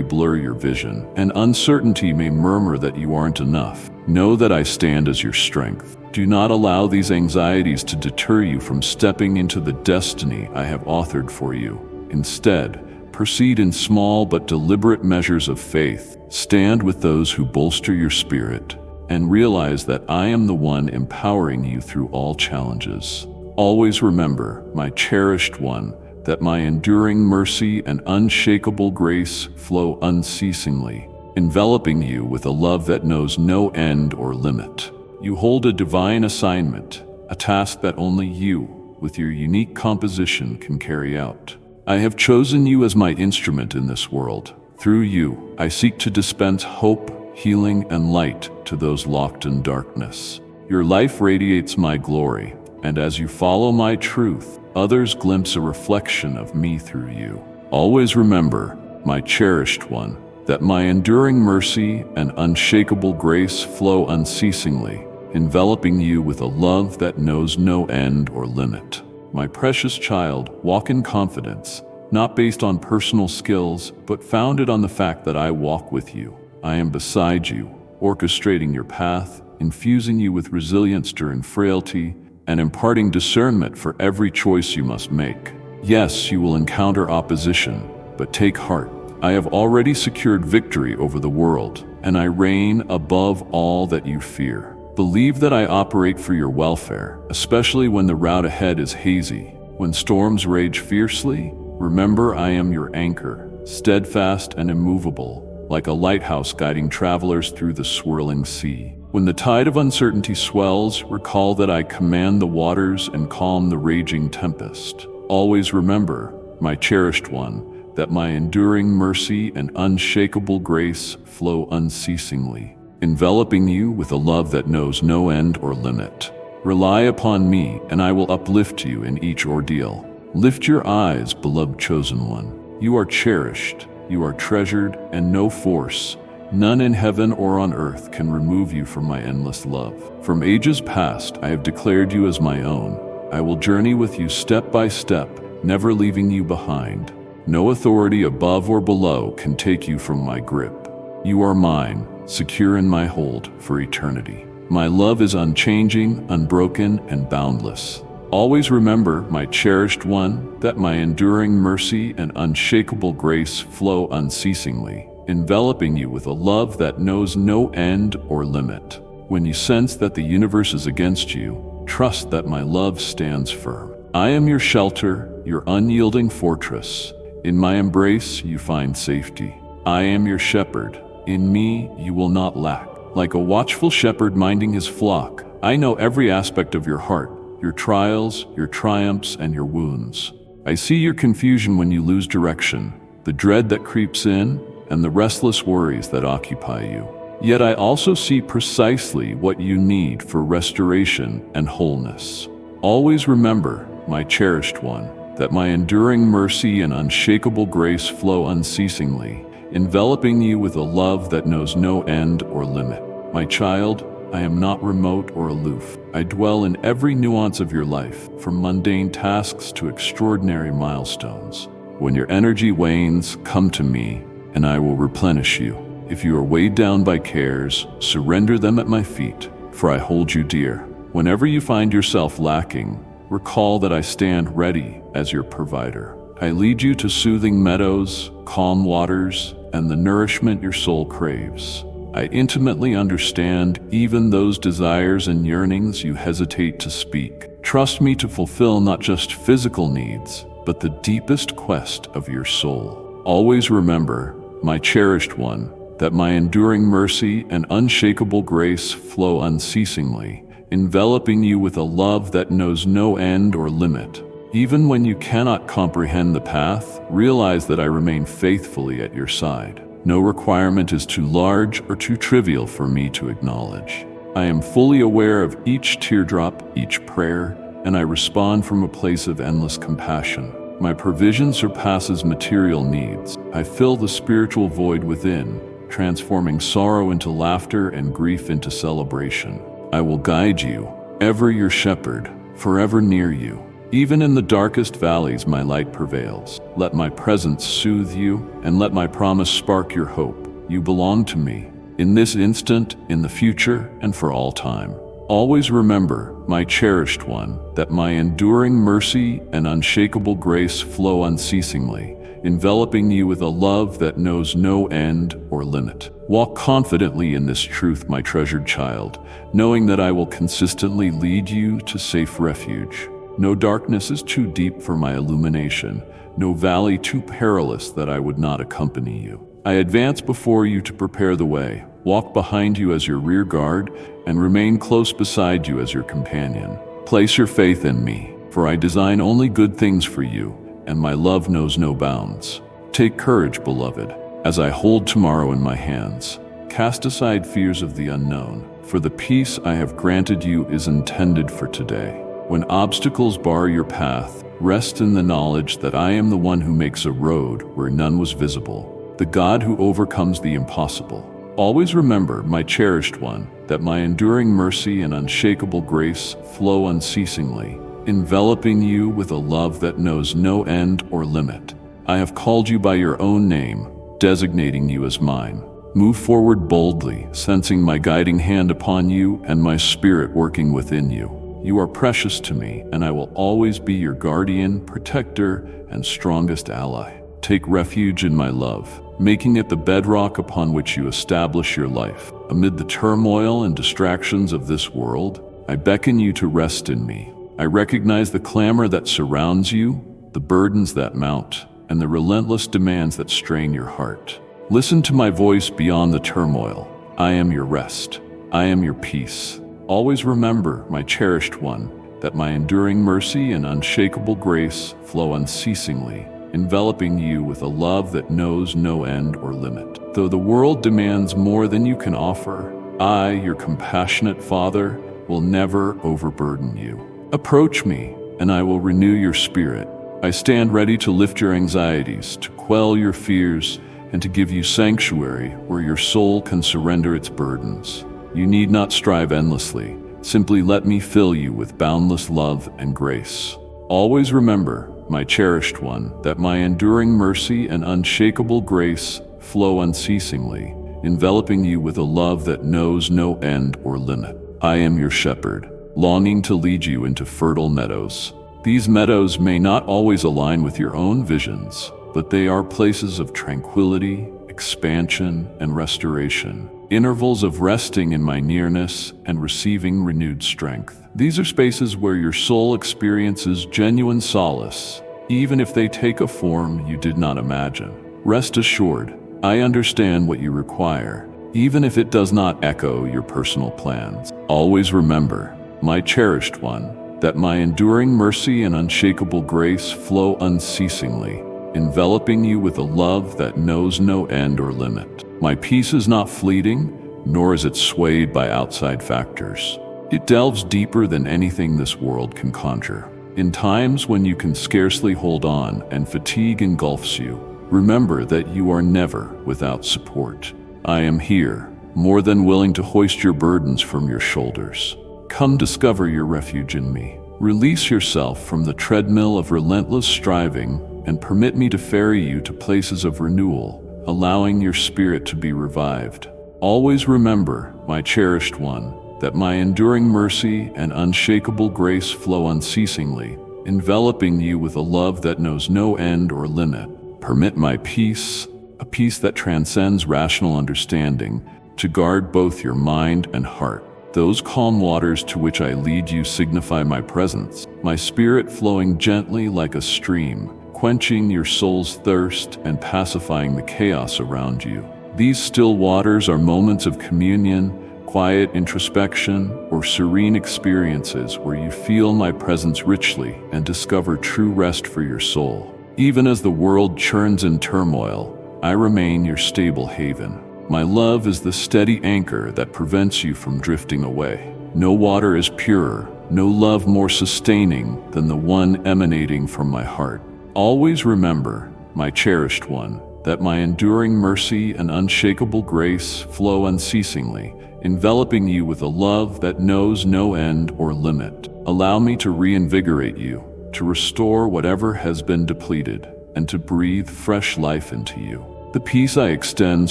blur your vision, and uncertainty may murmur that you aren't enough. Know that I stand as your strength. Do not allow these anxieties to deter you from stepping into the destiny I have authored for you. Instead, proceed in small but deliberate measures of faith. Stand with those who bolster your spirit, and realize that I am the one empowering you through all challenges. Always remember, my cherished one, that my enduring mercy and unshakable grace flow unceasingly, enveloping you with a love that knows no end or limit. You hold a divine assignment, a task that only you, with your unique composition, can carry out. I have chosen you as my instrument in this world. Through you, I seek to dispense hope, healing, and light to those locked in darkness. Your life radiates my glory, and as you follow my truth, others glimpse a reflection of me through you. Always remember, my cherished one, that my enduring mercy and unshakable grace flow unceasingly, enveloping you with a love that knows no end or limit. My precious child, walk in confidence, not based on personal skills, but founded on the fact that I walk with you. I am beside you, orchestrating your path, infusing you with resilience during frailty, and imparting discernment for every choice you must make. Yes, you will encounter opposition, but take heart. I have already secured victory over the world, and I reign above all that you fear. Believe that I operate for your welfare, especially when the route ahead is hazy. When storms rage fiercely, remember I am your anchor, steadfast and immovable, like a lighthouse guiding travelers through the swirling sea. When the tide of uncertainty swells, recall that I command the waters and calm the raging tempest. Always remember, my cherished one, that my enduring mercy and unshakable grace flow unceasingly, enveloping you with a love that knows no end or limit. Rely upon me, and I will uplift you in each ordeal. Lift your eyes, beloved chosen one. You are cherished, you are treasured, and no force, none in heaven or on earth, can remove you from my endless love. From ages past, I have declared you as my own. I will journey with you step by step, never leaving you behind. No authority above or below can take you from my grip. You are mine, secure in my hold for eternity. My love is unchanging, unbroken, and boundless. Always remember, my cherished one, that my enduring mercy and unshakable grace flow unceasingly, enveloping you with a love that knows no end or limit. When you sense that the universe is against you, trust that my love stands firm. I am your shelter, your unyielding fortress. In my embrace, you find safety. I am your shepherd. In me, you will not lack. Like a watchful shepherd minding his flock, I know every aspect of your heart, your trials, your triumphs, and your wounds. I see your confusion when you lose direction, the dread that creeps in, and the restless worries that occupy you. Yet I also see precisely what you need for restoration and wholeness. Always remember, my cherished one, that my enduring mercy and unshakable grace flow unceasingly, enveloping you with a love that knows no end or limit. My child, I am not remote or aloof. I dwell in every nuance of your life, from mundane tasks to extraordinary milestones. When your energy wanes, come to me, and I will replenish you. If you are weighed down by cares, surrender them at my feet, for I hold you dear. Whenever you find yourself lacking, recall that I stand ready as your provider. I lead you to soothing meadows, calm waters, and the nourishment your soul craves. I intimately understand even those desires and yearnings you hesitate to speak. Trust me to fulfill not just physical needs, but the deepest quest of your soul. Always remember, my cherished one, that my enduring mercy and unshakable grace flow unceasingly, enveloping you with a love that knows no end or limit. Even when you cannot comprehend the path, realize that I remain faithfully at your side. No requirement is too large or too trivial for me to acknowledge. I am fully aware of each teardrop, each prayer, and I respond from a place of endless compassion. My provision surpasses material needs. I fill the spiritual void within, transforming sorrow into laughter and grief into celebration. I will guide you, ever your shepherd, forever near you. Even in the darkest valleys, my light prevails. Let my presence soothe you, and let my promise spark your hope. You belong to me, in this instant, in the future, and for all time. Always remember, my cherished one, that my enduring mercy and unshakable grace flow unceasingly, enveloping you with a love that knows no end or limit. Walk confidently in this truth, my treasured child, knowing that I will consistently lead you to safe refuge. No darkness is too deep for my illumination, no valley too perilous that I would not accompany you. I advance before you to prepare the way, walk behind you as your rear guard, and remain close beside you as your companion. Place your faith in me, for I design only good things for you, and my love knows no bounds. Take courage, beloved, as I hold tomorrow in my hands. Cast aside fears of the unknown, for the peace I have granted you is intended for today. When obstacles bar your path, rest in the knowledge that I am the one who makes a road where none was visible, the God who overcomes the impossible. Always remember, my cherished one, that my enduring mercy and unshakable grace flow unceasingly, enveloping you with a love that knows no end or limit. I have called you by your own name, designating you as mine. Move forward boldly, sensing my guiding hand upon you and my spirit working within you. You are precious to me, and I will always be your guardian, protector, and strongest ally. Take refuge in my love, making it the bedrock upon which you establish your life. Amid the turmoil and distractions of this world, I beckon you to rest in me. I recognize the clamor that surrounds you, the burdens that mount, and the relentless demands that strain your heart. Listen to my voice beyond the turmoil. I am your rest. I am your peace. Always remember, my cherished one, that my enduring mercy and unshakable grace flow unceasingly, enveloping you with a love that knows no end or limit. Though the world demands more than you can offer, I, your compassionate Father, will never overburden you. Approach me, and I will renew your spirit. I stand ready to lift your anxieties, to quell your fears, and to give you sanctuary where your soul can surrender its burdens. You need not strive endlessly. Simply let me fill you with boundless love and grace. Always remember, my cherished one, that my enduring mercy and unshakable grace flow unceasingly, enveloping you with a love that knows no end or limit. I am your shepherd, longing to lead you into fertile meadows. These meadows may not always align with your own visions, but they are places of tranquility, expansion, and restoration. Intervals of resting in my nearness and receiving renewed strength. These are spaces where your soul experiences genuine solace, even if they take a form you did not imagine. Rest assured, I understand what you require, even if it does not echo your personal plans. Always remember, my cherished one, that my enduring mercy and unshakable grace flow unceasingly, enveloping you with a love that knows no end or limit. My peace is not fleeting, nor is it swayed by outside factors. It delves deeper than anything this world can conjure. In times when you can scarcely hold on and fatigue engulfs you, remember that you are never without support. I am here, more than willing to hoist your burdens from your shoulders. Come discover your refuge in me. Release yourself from the treadmill of relentless striving and permit me to ferry you to places of renewal, allowing your spirit to be revived. Always remember, my cherished one, that my enduring mercy and unshakable grace flow unceasingly, enveloping you with a love that knows no end or limit. Permit my peace, a peace that transcends rational understanding, to guard both your mind and heart. Those calm waters to which I lead you signify my presence, my spirit flowing gently like a stream, quenching your soul's thirst and pacifying the chaos around you. These still waters are moments of communion, quiet introspection, or serene experiences where you feel my presence richly and discover true rest for your soul. Even as the world churns in turmoil, I remain your stable haven. My love is the steady anchor that prevents you from drifting away. No water is purer, no love more sustaining than the one emanating from my heart. Always remember, my cherished one, that my enduring mercy and unshakable grace flow unceasingly, enveloping you with a love that knows no end or limit. Allow me to reinvigorate you, to restore whatever has been depleted, and to breathe fresh life into you. The peace I extend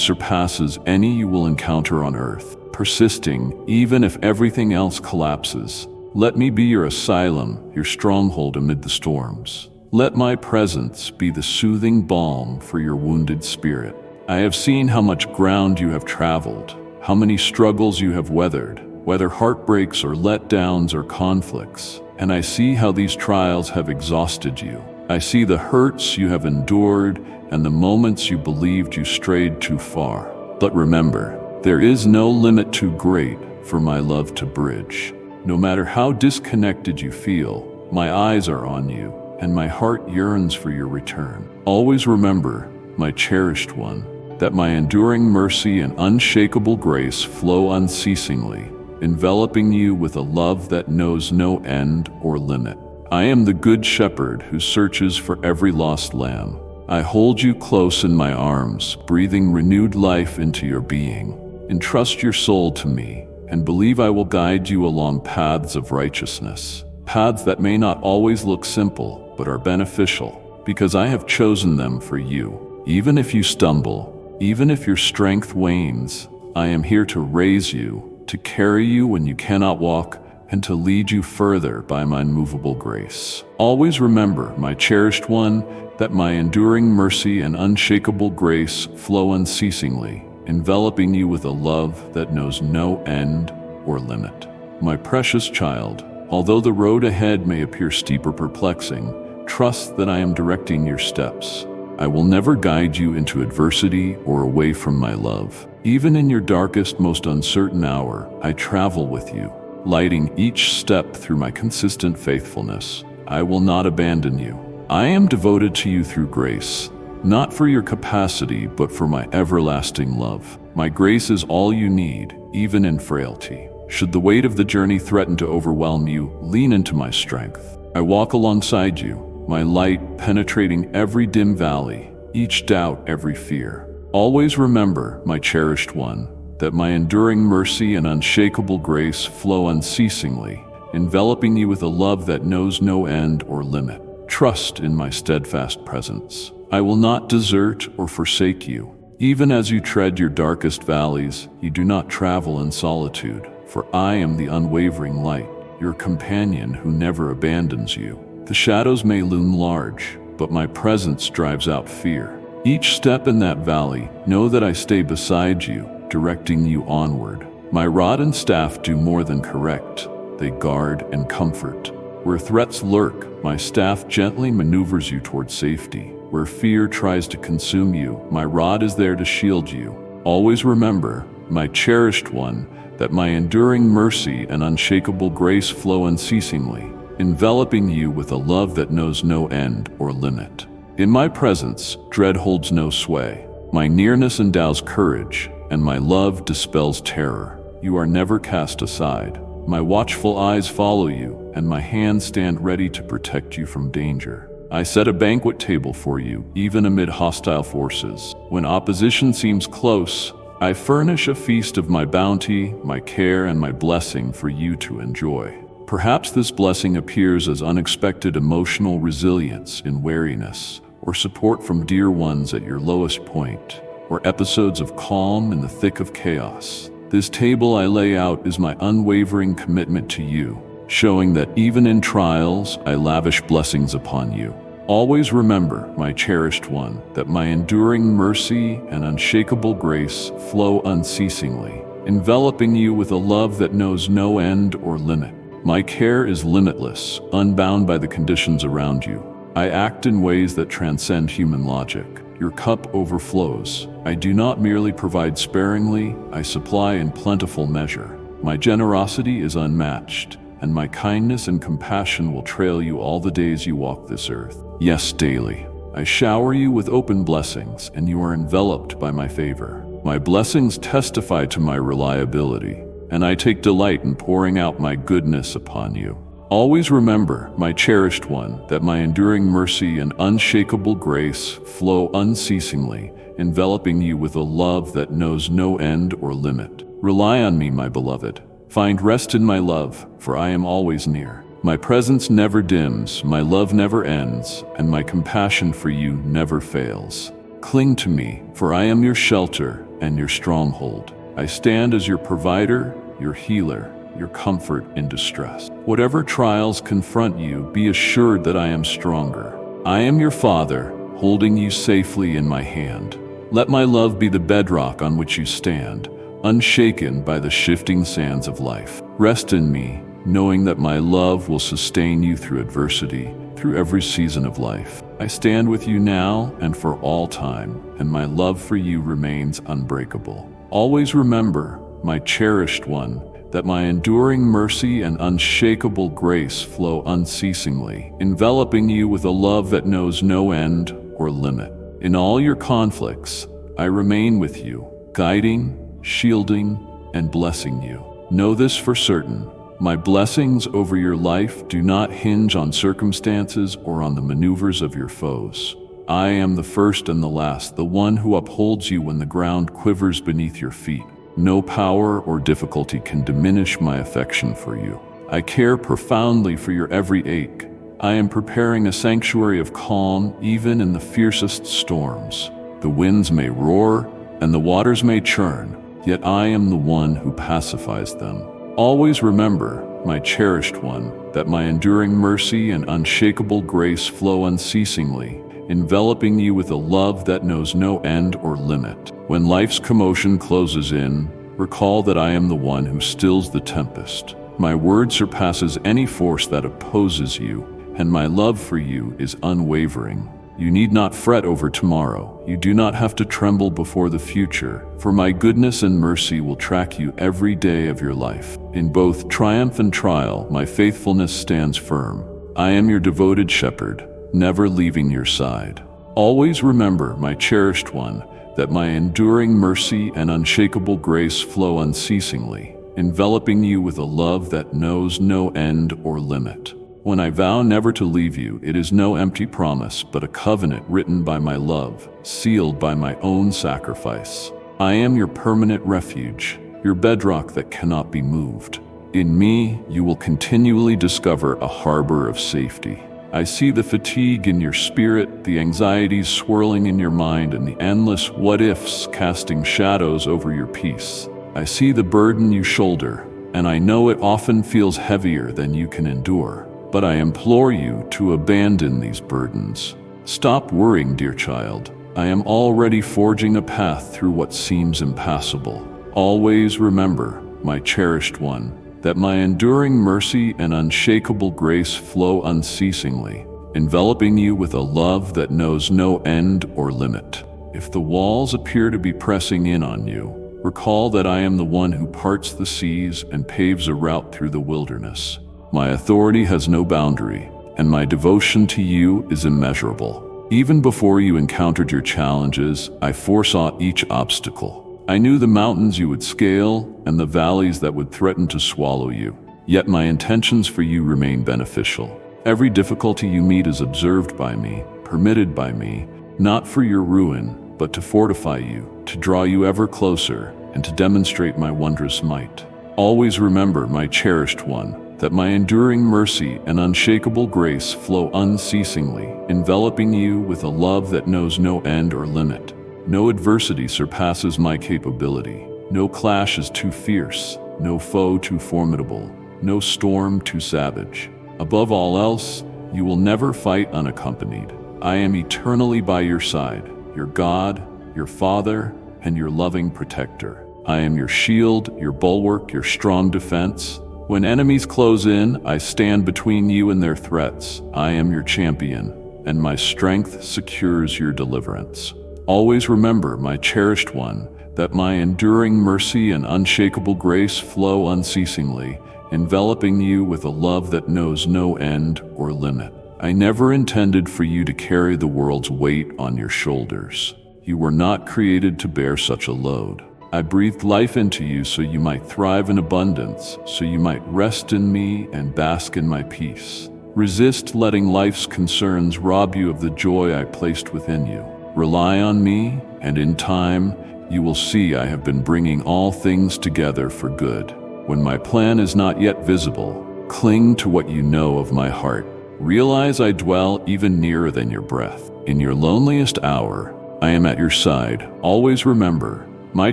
surpasses any you will encounter on earth, persisting even if everything else collapses. Let me be your asylum, your stronghold amid the storms. Let my presence be the soothing balm for your wounded spirit. I have seen how much ground you have traveled, how many struggles you have weathered, whether heartbreaks or letdowns or conflicts, and I see how these trials have exhausted you. I see the hurts you have endured and the moments you believed you strayed too far. But remember, there is no limit too great for my love to bridge. No matter how disconnected you feel, my eyes are on you, and my heart yearns for your return. Always remember, my cherished one, that my enduring mercy and unshakable grace flow unceasingly, enveloping you with a love that knows no end or limit. I am the good shepherd who searches for every lost lamb. I hold you close in my arms, breathing renewed life into your being. Entrust your soul to me, and believe I will guide you along paths of righteousness, paths that may not always look simple, but are beneficial, because I have chosen them for you. Even if you stumble, even if your strength wanes, I am here to raise you, to carry you when you cannot walk, and to lead you further by my immovable grace. Always remember, my cherished one, that my enduring mercy and unshakable grace flow unceasingly, enveloping you with a love that knows no end or limit. My precious child, although the road ahead may appear steep or perplexing, trust that I am directing your steps. I will never guide you into adversity or away from my love. Even in your darkest, most uncertain hour, I travel with you, lighting each step through my consistent faithfulness. I will not abandon you. I am devoted to you through grace, not for your capacity, but for my everlasting love. My grace is all you need, even in frailty. Should the weight of the journey threaten to overwhelm you, lean into my strength. I walk alongside you, my light penetrating every dim valley, each doubt, every fear. Always remember, my cherished one, that my enduring mercy and unshakable grace flow unceasingly, enveloping you with a love that knows no end or limit. Trust in my steadfast presence. I will not desert or forsake you. Even as you tread your darkest valleys, you do not travel in solitude, for I am the unwavering light, your companion who never abandons you. The shadows may loom large, but my presence drives out fear. Each step in that valley, know that I stay beside you, directing you onward. My rod and staff do more than correct. They guard and comfort. Where threats lurk, my staff gently maneuvers you toward safety. Where fear tries to consume you, my rod is there to shield you. Always remember, my cherished one, that my enduring mercy and unshakable grace flow unceasingly, enveloping you with a love that knows no end or limit. In my presence, dread holds no sway. My nearness endows courage, and my love dispels terror. You are never cast aside. My watchful eyes follow you, and my hands stand ready to protect you from danger. I set a banquet table for you, even amid hostile forces. When opposition seems close, I furnish a feast of my bounty, my care, and my blessing for you to enjoy. Perhaps this blessing appears as unexpected emotional resilience in weariness, or support from dear ones at your lowest point, or episodes of calm in the thick of chaos. This table I lay out is my unwavering commitment to you, showing that even in trials, I lavish blessings upon you. Always remember, my cherished one, that my enduring mercy and unshakable grace flow unceasingly, enveloping you with a love that knows no end or limit. My care is limitless, unbound by the conditions around you. I act in ways that transcend human logic. Your cup overflows. I do not merely provide sparingly, I supply in plentiful measure. My generosity is unmatched, and my kindness and compassion will trail you all the days you walk this earth. Yes, daily. I shower you with open blessings, and you are enveloped by my favor. My blessings testify to my reliability, and I take delight in pouring out my goodness upon you. Always remember, my cherished one, that my enduring mercy and unshakable grace flow unceasingly, enveloping you with a love that knows no end or limit. Rely on me, my beloved. Find rest in my love, for I am always near. My presence never dims, my love never ends, and my compassion for you never fails. Cling to me, for I am your shelter and your stronghold. I stand as your provider, your healer, your comfort in distress. Whatever trials confront you, be assured that I am stronger. I am your Father, holding you safely in my hand. Let my love be the bedrock on which you stand, unshaken by the shifting sands of life. Rest in me, knowing that my love will sustain you through adversity, through every season of life. I stand with you now and for all time, and my love for you remains unbreakable. Always remember, my cherished one, that my enduring mercy and unshakable grace flow unceasingly, enveloping you with a love that knows no end or limit. In all your conflicts, I remain with you, guiding, shielding, and blessing you. Know this for certain. My blessings over your life do not hinge on circumstances or on the maneuvers of your foes. I am the first and the last, the one who upholds you when the ground quivers beneath your feet. No power or difficulty can diminish my affection for you. I care profoundly for your every ache. I am preparing a sanctuary of calm even in the fiercest storms. The winds may roar and the waters may churn, yet I am the one who pacifies them. Always remember, my cherished one, that my enduring mercy and unshakable grace flow unceasingly, enveloping you with a love that knows no end or limit. When life's commotion closes in, recall that I am the one who stills the tempest. My word surpasses any force that opposes you, and my love for you is unwavering. You need not fret over tomorrow. You do not have to tremble before the future, for my goodness and mercy will track you every day of your life. In both triumph and trial, my faithfulness stands firm. I am your devoted shepherd, never leaving your side. Always remember, my cherished one, that my enduring mercy and unshakable grace flow unceasingly, enveloping you with a love that knows no end or limit. When I vow never to leave you, it is no empty promise, but a covenant written by my love, sealed by my own sacrifice. I am your permanent refuge, your bedrock that cannot be moved. In me, you will continually discover a harbor of safety. I see the fatigue in your spirit, the anxieties swirling in your mind, and the endless what-ifs casting shadows over your peace. I see the burden you shoulder, and I know it often feels heavier than you can endure. But I implore you to abandon these burdens. Stop worrying, dear child. I am already forging a path through what seems impassable. Always remember, my cherished one, that my enduring mercy and unshakable grace flow unceasingly, enveloping you with a love that knows no end or limit. If the walls appear to be pressing in on you, recall that I am the one who parts the seas and paves a route through the wilderness. My authority has no boundary, and my devotion to you is immeasurable. Even before you encountered your challenges, I foresaw each obstacle. I knew the mountains you would scale and the valleys that would threaten to swallow you. Yet my intentions for you remain beneficial. Every difficulty you meet is observed by me, permitted by me, not for your ruin, but to fortify you, to draw you ever closer, and to demonstrate my wondrous might. Always remember, my cherished one, that my enduring mercy and unshakable grace flow unceasingly, enveloping you with a love that knows no end or limit. No adversity surpasses my capability. No clash is too fierce, no foe too formidable, no storm too savage. Above all else, you will never fight unaccompanied. I am eternally by your side, your God, your Father, and your loving protector. I am your shield, your bulwark, your strong defense. When enemies close in, I stand between you and their threats. I am your champion, and my strength secures your deliverance. Always remember, my cherished one, that my enduring mercy and unshakable grace flow unceasingly, enveloping you with a love that knows no end or limit. I never intended for you to carry the world's weight on your shoulders. You were not created to bear such a load. I breathed life into you so you might thrive in abundance, so you might rest in me and bask in my peace. Resist letting life's concerns rob you of the joy I placed within you. Rely on me, and in time, you will see I have been bringing all things together for good. When my plan is not yet visible, cling to what you know of my heart. Realize I dwell even nearer than your breath. In your loneliest hour, I am at your side. Always remember, my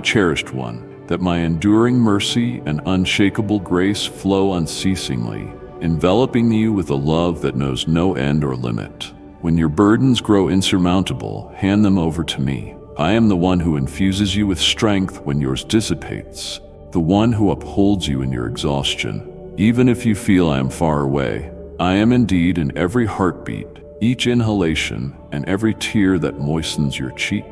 cherished one, that my enduring mercy and unshakable grace flow unceasingly, enveloping you with a love that knows no end or limit. When your burdens grow insurmountable, hand them over to me. I am the one who infuses you with strength when yours dissipates, the one who upholds you in your exhaustion. Even if you feel I am far away, I am indeed in every heartbeat, each inhalation, and every tear that moistens your cheek.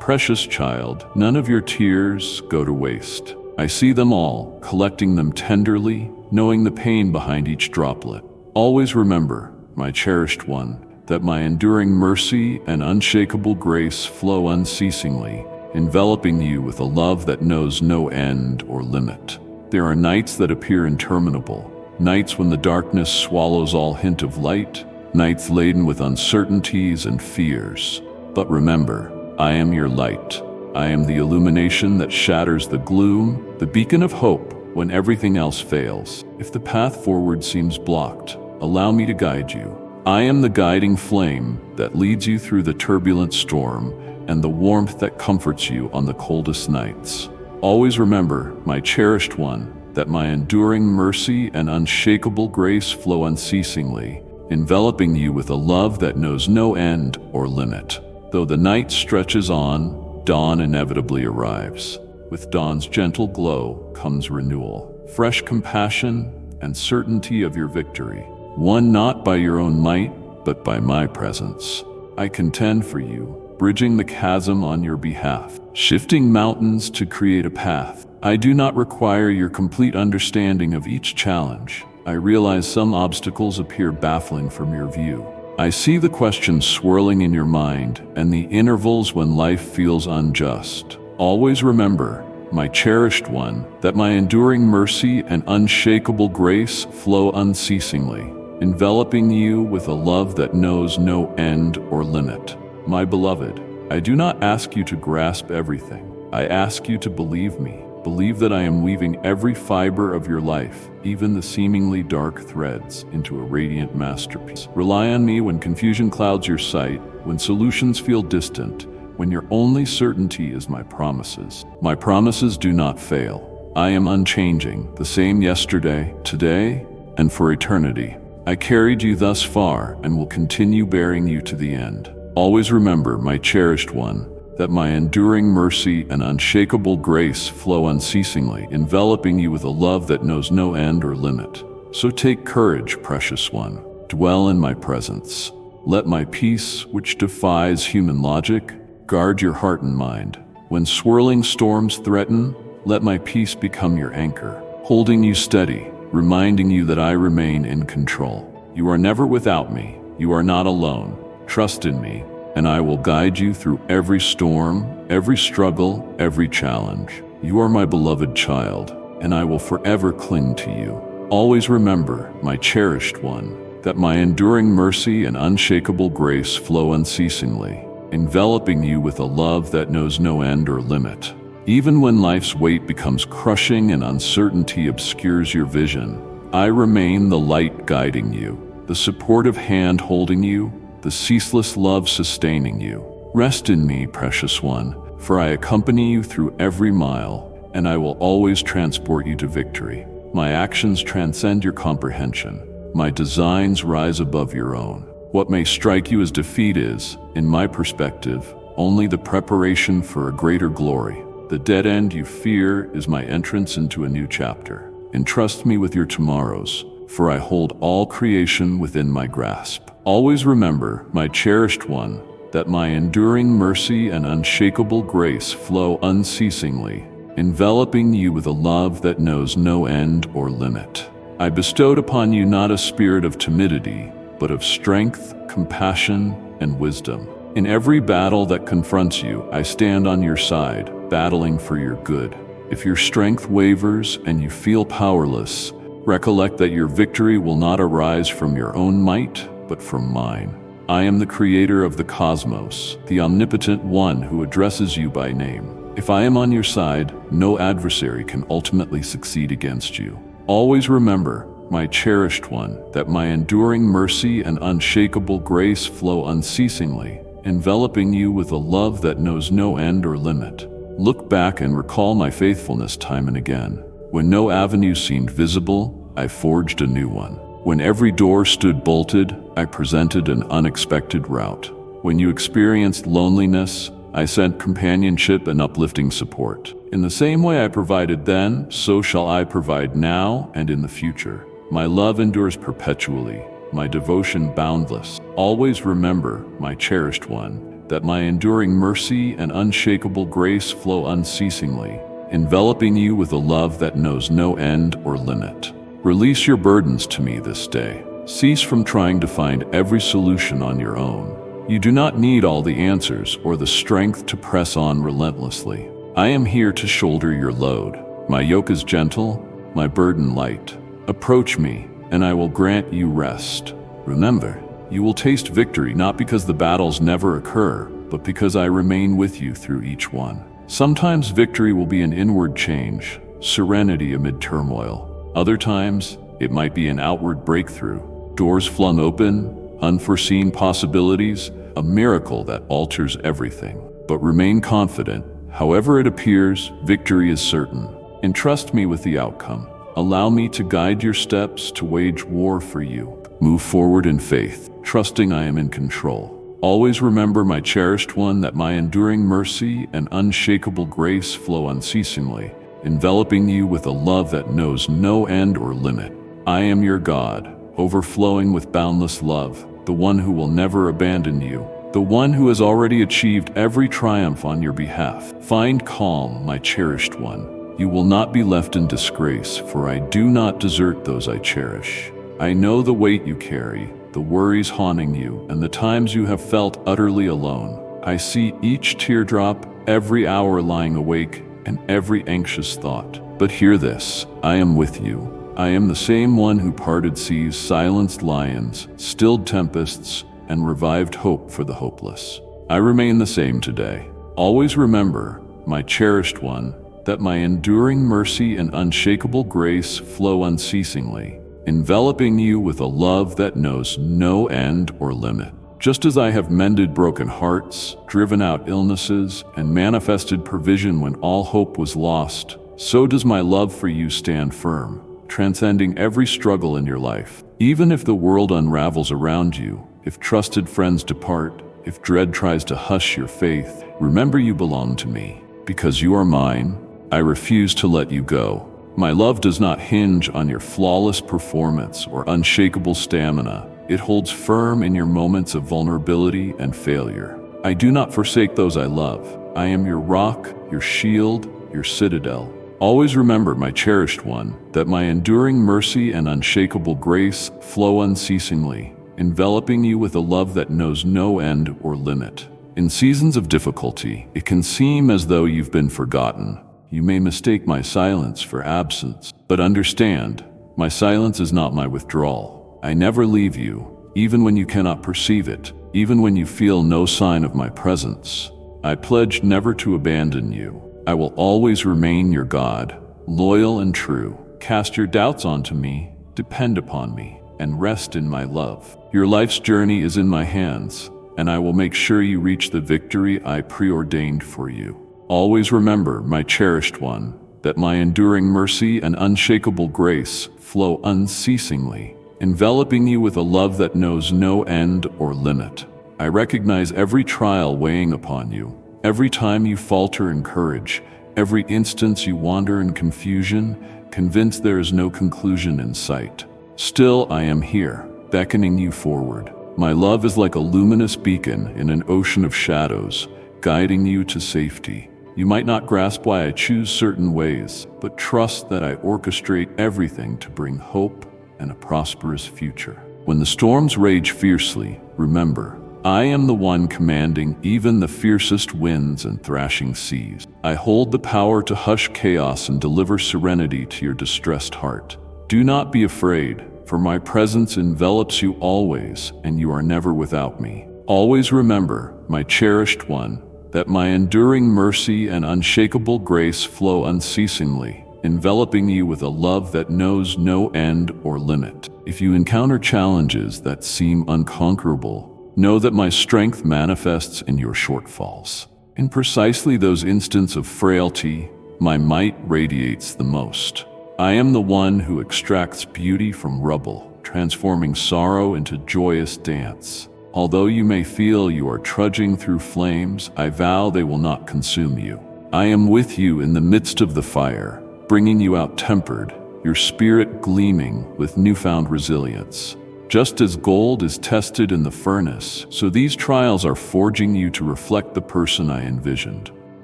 Precious child, none of your tears go to waste. I see them all, collecting them tenderly, knowing the pain behind each droplet. Always remember, my cherished one, that my enduring mercy and unshakable grace flow unceasingly, enveloping you with a love that knows no end or limit. There are nights that appear interminable, nights when the darkness swallows all hint of light, nights laden with uncertainties and fears. But remember, I am your light. I am the illumination that shatters the gloom, the beacon of hope when everything else fails. If the path forward seems blocked, allow me to guide you. I am the guiding flame that leads you through the turbulent storm and the warmth that comforts you on the coldest nights. Always remember, my cherished one, that my enduring mercy and unshakable grace flow unceasingly, enveloping you with a love that knows no end or limit. Though the night stretches on, dawn inevitably arrives. With dawn's gentle glow comes renewal, fresh compassion, and certainty of your victory, won not by your own might, but by my presence. I contend for you, bridging the chasm on your behalf, shifting mountains to create a path. I do not require your complete understanding of each challenge. I realize some obstacles appear baffling from your view. I see the questions swirling in your mind and the intervals when life feels unjust. Always remember, my cherished one, that my enduring mercy and unshakable grace flow unceasingly, enveloping you with a love that knows no end or limit. My beloved, I do not ask you to grasp everything. I ask you to believe me. Believe that I am weaving every fiber of your life, even the seemingly dark threads, into a radiant masterpiece. Rely on me when confusion clouds your sight, when solutions feel distant, when your only certainty is my promises. My promises do not fail. I am unchanging, the same yesterday, today, and for eternity. I carried you thus far and will continue bearing you to the end. Always remember, my cherished one, that my enduring mercy and unshakable grace flow unceasingly, enveloping you with a love that knows no end or limit. So take courage, precious one. Dwell in my presence. Let my peace, which defies human logic, guard your heart and mind. When swirling storms threaten, let my peace become your anchor, holding you steady, reminding you that I remain in control. You are never without me. You are not alone. Trust in me, and I will guide you through every storm, every struggle, every challenge. You are my beloved child, and I will forever cling to you. Always remember, my cherished one, that my enduring mercy and unshakable grace flow unceasingly, enveloping you with a love that knows no end or limit. Even when life's weight becomes crushing and uncertainty obscures your vision, I remain the light guiding you, the supportive hand holding you, the ceaseless love sustaining you. Rest in me, precious one, for I accompany you through every mile, and I will always transport you to victory. My actions transcend your comprehension. My designs rise above your own. What may strike you as defeat is, in my perspective, only the preparation for a greater glory. The dead end you fear is my entrance into a new chapter. Entrust me with your tomorrows, for I hold all creation within my grasp. Always remember, my cherished one, that my enduring mercy and unshakable grace flow unceasingly, enveloping you with a love that knows no end or limit. I bestowed upon you not a spirit of timidity, but of strength, compassion, and wisdom. In every battle that confronts you, I stand on your side, battling for your good. If your strength wavers and you feel powerless, recollect that your victory will not arise from your own might, but from mine. I am the creator of the cosmos, the omnipotent one who addresses you by name. If I am on your side, no adversary can ultimately succeed against you. Always remember, my cherished one, that my enduring mercy and unshakable grace flow unceasingly, enveloping you with a love that knows no end or limit. Look back and recall my faithfulness time and again. When no avenue seemed visible, I forged a new one. When every door stood bolted, I presented an unexpected route. When you experienced loneliness, I sent companionship and uplifting support. In the same way I provided then, so shall I provide now and in the future. My love endures perpetually, my devotion boundless. Always remember, my cherished one, that my enduring mercy and unshakable grace flow unceasingly, enveloping you with a love that knows no end or limit. Release your burdens to me this day. Cease from trying to find every solution on your own. You do not need all the answers or the strength to press on relentlessly. I am here to shoulder your load. My yoke is gentle, my burden light. Approach me, and I will grant you rest. Remember, you will taste victory not because the battles never occur, but because I remain with you through each one. Sometimes victory will be an inward change, serenity amid turmoil. Other times, it might be an outward breakthrough, doors flung open, unforeseen possibilities, a miracle that alters everything. But remain confident. However it appears, victory is certain. Entrust me with the outcome. Allow me to guide your steps to wage war for you. Move forward in faith, trusting I am in control. Always remember, my cherished one, that my enduring mercy and unshakable grace flow unceasingly, enveloping you with a love that knows no end or limit. I am your God, overflowing with boundless love, the one who will never abandon you, the one who has already achieved every triumph on your behalf. Find calm, my cherished one. You will not be left in disgrace, for I do not desert those I cherish. I know the weight you carry, the worries haunting you, and the times you have felt utterly alone. I see each teardrop, every hour lying awake, and every anxious thought. But hear this, I am with you. I am the same one who parted seas, silenced lions, stilled tempests, and revived hope for the hopeless. I remain the same today. Always remember, my cherished one, that my enduring mercy and unshakable grace flow unceasingly, enveloping you with a love that knows no end or limit. Just as I have mended broken hearts, driven out illnesses, and manifested provision when all hope was lost, so does my love for you stand firm, transcending every struggle in your life. Even if the world unravels around you, if trusted friends depart, if dread tries to hush your faith, remember you belong to me. Because you are mine, I refuse to let you go. My love does not hinge on your flawless performance or unshakable stamina. It holds firm in your moments of vulnerability and failure. I do not forsake those I love. I am your rock, your shield, your citadel. Always remember, my cherished one, that my enduring mercy and unshakable grace flow unceasingly, enveloping you with a love that knows no end or limit. In seasons of difficulty, it can seem as though you've been forgotten. You may mistake my silence for absence, but understand, my silence is not my withdrawal. I never leave you, even when you cannot perceive it, even when you feel no sign of my presence. I pledge never to abandon you. I will always remain your God, loyal and true. Cast your doubts onto me, depend upon me, and rest in my love. Your life's journey is in my hands, and I will make sure you reach the victory I preordained for you. Always remember, my cherished one, that my enduring mercy and unshakable grace flow unceasingly, enveloping you with a love that knows no end or limit. I recognize every trial weighing upon you, every time you falter in courage, every instance you wander in confusion, convinced there is no conclusion in sight. Still, I am here, beckoning you forward. My love is like a luminous beacon in an ocean of shadows, guiding you to safety. You might not grasp why I choose certain ways, but trust that I orchestrate everything to bring hope and a prosperous future. When the storms rage fiercely, remember, I am the one commanding even the fiercest winds and thrashing seas. I hold the power to hush chaos and deliver serenity to your distressed heart. Do not be afraid, for my presence envelops you always, and you are never without me. Always remember, my cherished one, that my enduring mercy and unshakable grace flow unceasingly, enveloping you with a love that knows no end or limit. If you encounter challenges that seem unconquerable, know that my strength manifests in your shortfalls. In precisely those instants of frailty, my might radiates the most. I am the one who extracts beauty from rubble, transforming sorrow into joyous dance. Although you may feel you are trudging through flames, I vow they will not consume you. I am with you in the midst of the fire, bringing you out tempered, your spirit gleaming with newfound resilience. Just as gold is tested in the furnace, so these trials are forging you to reflect the person I envisioned.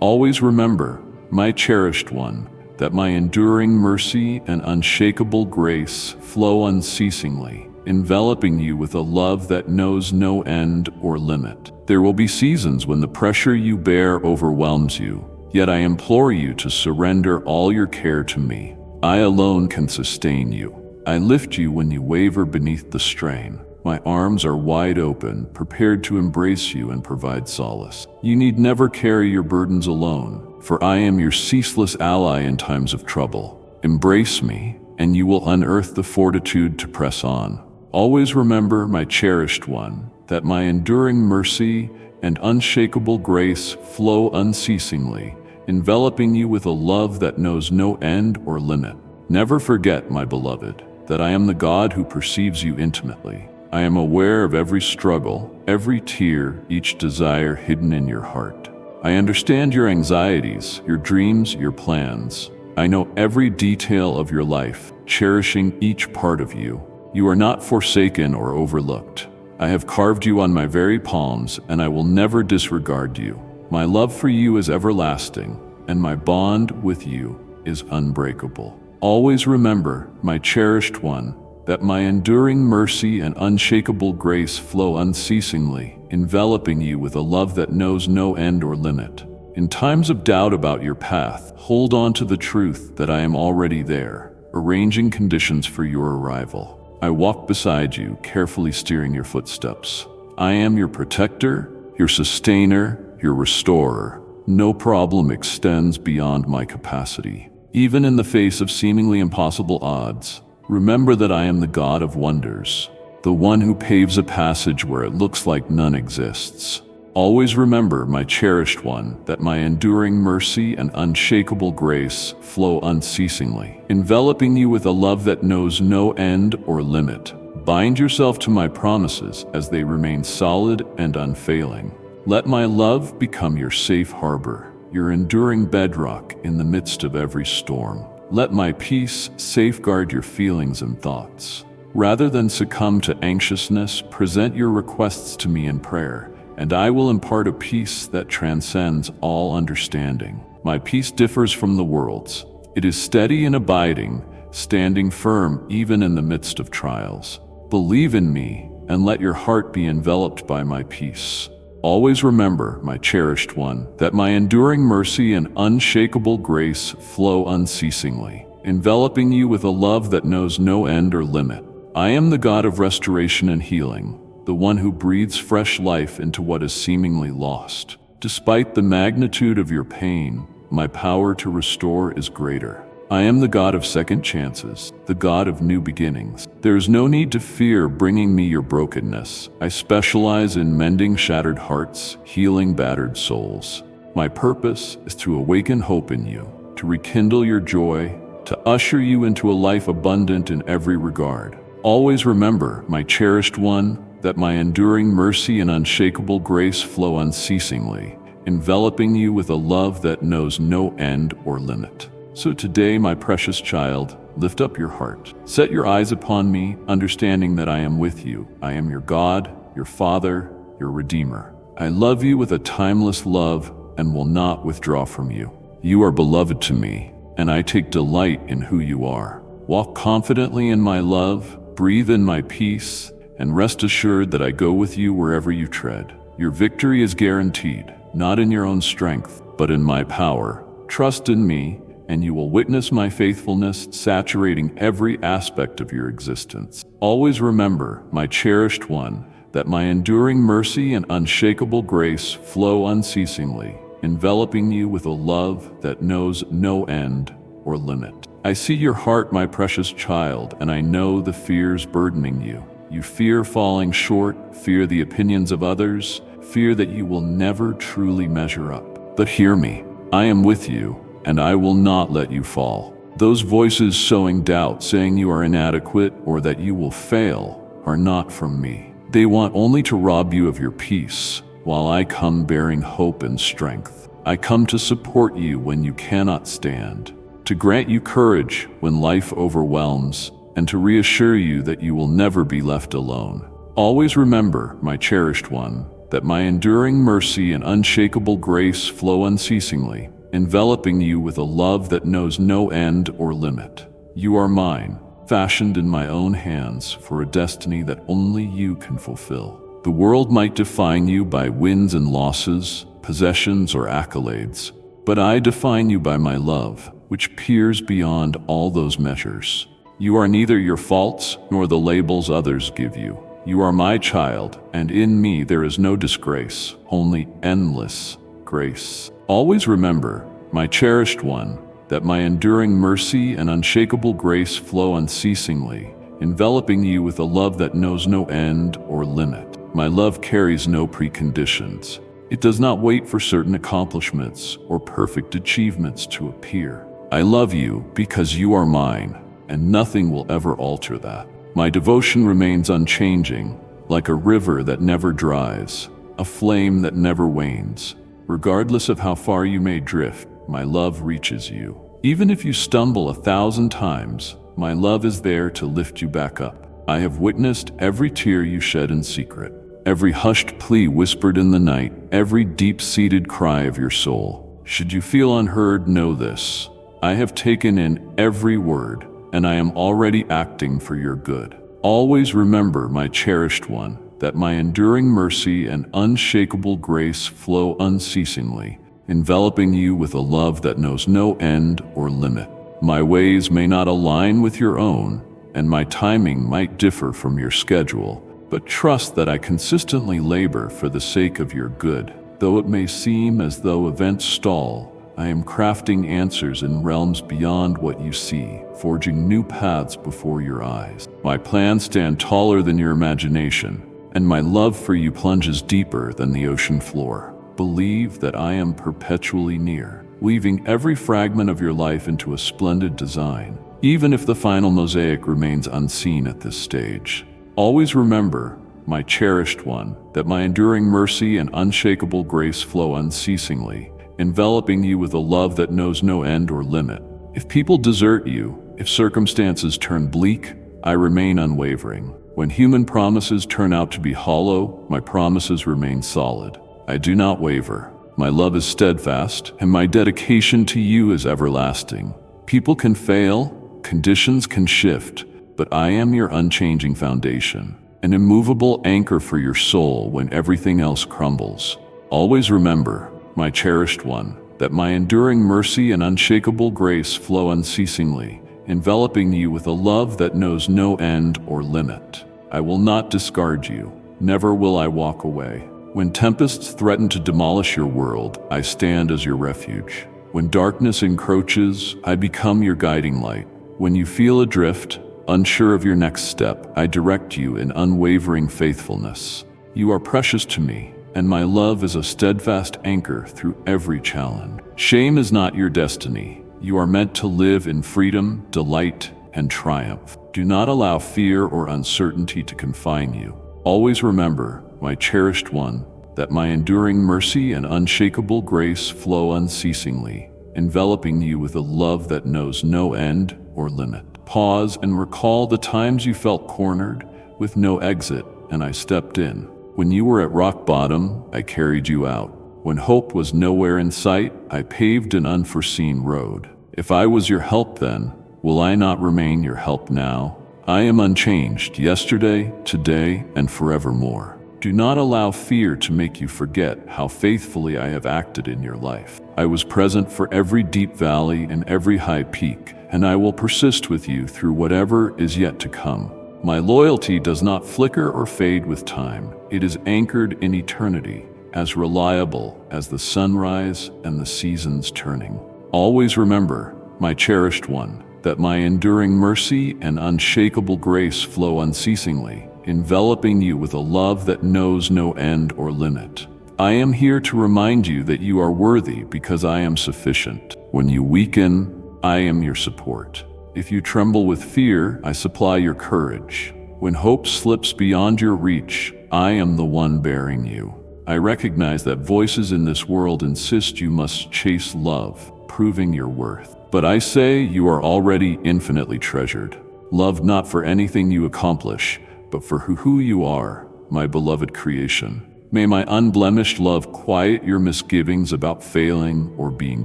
Always remember, my cherished one, that my enduring mercy and unshakable grace flow unceasingly, enveloping you with a love that knows no end or limit. There will be seasons when the pressure you bear overwhelms you, yet I implore you to surrender all your care to me. I alone can sustain you. I lift you when you waver beneath the strain. My arms are wide open, prepared to embrace you and provide solace. You need never carry your burdens alone, for I am your ceaseless ally in times of trouble. Embrace me, and you will unearth the fortitude to press on. Always remember, my cherished one, that my enduring mercy and unshakable grace flow unceasingly, enveloping you with a love that knows no end or limit. Never forget, my beloved, that I am the God who perceives you intimately. I am aware of every struggle, every tear, each desire hidden in your heart. I understand your anxieties, your dreams, your plans. I know every detail of your life, cherishing each part of you. You are not forsaken or overlooked. I have carved you on my very palms, and I will never disregard you. My love for you is everlasting, and my bond with you is unbreakable. Always remember, my cherished one, that my enduring mercy and unshakable grace flow unceasingly, enveloping you with a love that knows no end or limit. In times of doubt about your path, hold on to the truth that I am already there, arranging conditions for your arrival. I walk beside you, carefully steering your footsteps. I am your protector, your sustainer, your restorer. No problem extends beyond my capacity. Even in the face of seemingly impossible odds, remember that I am the God of wonders, the one who paves a passage where it looks like none exists. Always remember, my cherished one, that my enduring mercy and unshakable grace flow unceasingly, enveloping you with a love that knows no end or limit. Bind yourself to my promises as they remain solid and unfailing. Let my love become your safe harbor, your enduring bedrock in the midst of every storm. Let my peace safeguard your feelings and thoughts. Rather than succumb to anxiousness, present your requests to me in prayer, and I will impart a peace that transcends all understanding. My peace differs from the world's. It is steady and abiding, standing firm even in the midst of trials. Believe in me, and let your heart be enveloped by my peace. Always remember, my cherished one, that my enduring mercy and unshakable grace flow unceasingly, enveloping you with a love that knows no end or limit. I am the God of restoration and healing, the one who breathes fresh life into what is seemingly lost. Despite the magnitude of your pain, my power to restore is greater. I am the God of second chances, the God of new beginnings. There is no need to fear bringing me your brokenness. I specialize in mending shattered hearts, healing battered souls. My purpose is to awaken hope in you, to rekindle your joy, to usher you into a life abundant in every regard. Always remember, my cherished one, that my enduring mercy and unshakable grace flow unceasingly, enveloping you with a love that knows no end or limit. So today, my precious child, lift up your heart. Set your eyes upon me, understanding that I am with you. I am your God, your Father, your Redeemer. I love you with a timeless love and will not withdraw from you. You are beloved to me, and I take delight in who you are. Walk confidently in my love, breathe in my peace, and rest assured that I go with you wherever you tread. Your victory is guaranteed, not in your own strength, but in my power. Trust in me, and you will witness my faithfulness saturating every aspect of your existence. Always remember, my cherished one, that my enduring mercy and unshakable grace flow unceasingly, enveloping you with a love that knows no end or limit. I see your heart, my precious child, and I know the fears burdening you. You fear falling short, fear the opinions of others, fear that you will never truly measure up. But hear me, I am with you, and I will not let you fall. Those voices sowing doubt, saying you are inadequate or that you will fail, are not from me. They want only to rob you of your peace, while I come bearing hope and strength. I come to support you when you cannot stand, to grant you courage when life overwhelms, and to reassure you that you will never be left alone. Always remember, my cherished one, that my enduring mercy and unshakable grace flow unceasingly, enveloping you with a love that knows no end or limit. You are mine, fashioned in my own hands for a destiny that only you can fulfill. The world might define you by wins and losses, possessions or accolades, but I define you by my love, which peers beyond all those measures. You are neither your faults nor the labels others give you. You are my child, and in me there is no disgrace, only endless grace. Always remember, my cherished one, that my enduring mercy and unshakable grace flow unceasingly, enveloping you with a love that knows no end or limit. My love carries no preconditions. It does not wait for certain accomplishments or perfect achievements to appear. I love you because you are mine, and nothing will ever alter that. My devotion remains unchanging, like a river that never dries, a flame that never wanes. Regardless of how far you may drift, my love reaches you. Even if you stumble 1,000 times, my love is there to lift you back up. I have witnessed every tear you shed in secret, every hushed plea whispered in the night, every deep-seated cry of your soul. Should you feel unheard, know this: I have taken in every word, and I am already acting for your good. Always remember, my cherished one, that my enduring mercy and unshakable grace flow unceasingly, enveloping you with a love that knows no end or limit. My ways may not align with your own, and my timing might differ from your schedule, but trust that I consistently labor for the sake of your good. Though it may seem as though events stall, I am crafting answers in realms beyond what you see, forging new paths before your eyes. My plans stand taller than your imagination, and my love for you plunges deeper than the ocean floor. Believe that I am perpetually near, weaving every fragment of your life into a splendid design, even if the final mosaic remains unseen at this stage. Always remember, my cherished one, that my enduring mercy and unshakable grace flow unceasingly, enveloping you with a love that knows no end or limit. If people desert you, if circumstances turn bleak, I remain unwavering. When human promises turn out to be hollow, my promises remain solid. I do not waver. My love is steadfast, and my dedication to you is everlasting. People can fail, conditions can shift, but I am your unchanging foundation, an immovable anchor for your soul when everything else crumbles. Always remember, my cherished one, that my enduring mercy and unshakable grace flow unceasingly, enveloping you with a love that knows no end or limit. I will not discard you. Never will I walk away. When tempests threaten to demolish your world, I stand as your refuge. When darkness encroaches, I become your guiding light. When you feel adrift, unsure of your next step, I direct you in unwavering faithfulness. You are precious to me, and my love is a steadfast anchor through every challenge. Shame is not your destiny. You are meant to live in freedom, delight, and triumph. Do not allow fear or uncertainty to confine you. Always remember, my cherished one, that my enduring mercy and unshakable grace flow unceasingly, enveloping you with a love that knows no end or limit. Pause and recall the times you felt cornered, with no exit, and I stepped in. When you were at rock bottom, I carried you out. When hope was nowhere in sight, I paved an unforeseen road. If I was your help then, will I not remain your help now? I am unchanged yesterday, today, and forevermore. Do not allow fear to make you forget how faithfully I have acted in your life. I was present for every deep valley and every high peak, and I will persist with you through whatever is yet to come. My loyalty does not flicker or fade with time. It is anchored in eternity, as reliable as the sunrise and the seasons turning. Always remember, my cherished one, that my enduring mercy and unshakable grace flow unceasingly, enveloping you with a love that knows no end or limit. I am here to remind you that you are worthy because I am sufficient. When you weaken, I am your support. If you tremble with fear, I supply your courage. When hope slips beyond your reach, I am the one bearing you. I recognize that voices in this world insist you must chase love, proving your worth. But I say you are already infinitely treasured. Loved not for anything you accomplish, but for who you are, my beloved creation. May my unblemished love quiet your misgivings about failing or being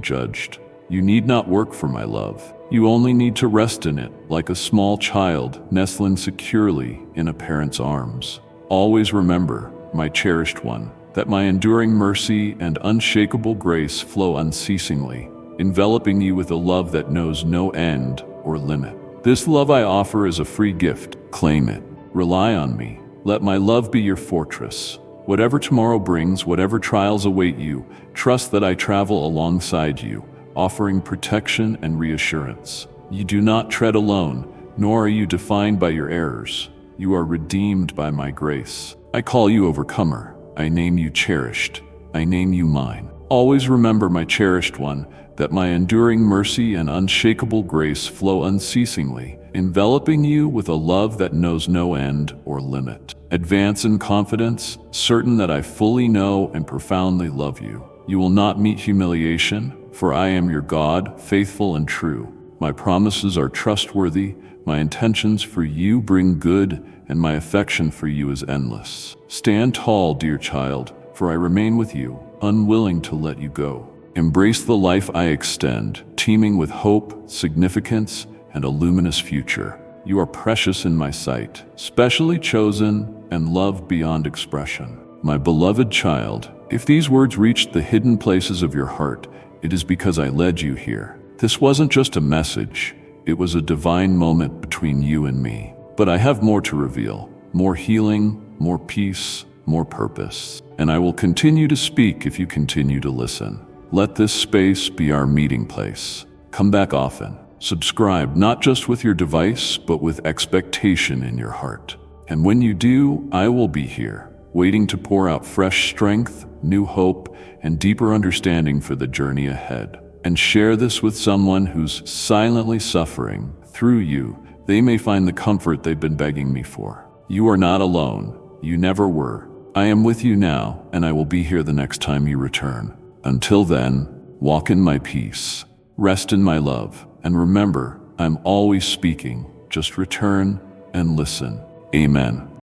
judged. You need not work for my love. You only need to rest in it, like a small child nestling securely in a parent's arms. Always remember, my cherished one, that my enduring mercy and unshakable grace flow unceasingly, enveloping you with a love that knows no end or limit. This love I offer is a free gift. Claim it. Rely on me. Let my love be your fortress. Whatever tomorrow brings, whatever trials await you, trust that I travel alongside you, offering protection and reassurance. You do not tread alone, nor are you defined by your errors. You are redeemed by my grace. I call you overcomer. I name you cherished. I name you mine. Always remember, my cherished one, that my enduring mercy and unshakable grace flow unceasingly, enveloping you with a love that knows no end or limit. Advance in confidence, certain that I fully know and profoundly love you. You will not meet humiliation, for I am your God, faithful and true. My promises are trustworthy, my intentions for you bring good, and my affection for you is endless. Stand tall, dear child, for I remain with you, unwilling to let you go. Embrace the life I extend, teeming with hope, significance, and a luminous future. You are precious in my sight, specially chosen and loved beyond expression. My beloved child, if these words reached the hidden places of your heart, it is because I led you here. This wasn't just a message, it was a divine moment between you and me. But I have more to reveal, more healing, more peace, more purpose. And I will continue to speak if you continue to listen. Let this space be our meeting place. Come back often. Subscribe not just with your device, but with expectation in your heart. And when you do, I will be here, waiting to pour out fresh strength, new hope, and deeper understanding for the journey ahead. And share this with someone who's silently suffering. Through you, they may find the comfort they've been begging me for. You are not alone. You never were. I am with you now, and I will be here the next time you return. Until then, walk in my peace, rest in my love, and remember, I'm always speaking. Just return and listen. Amen.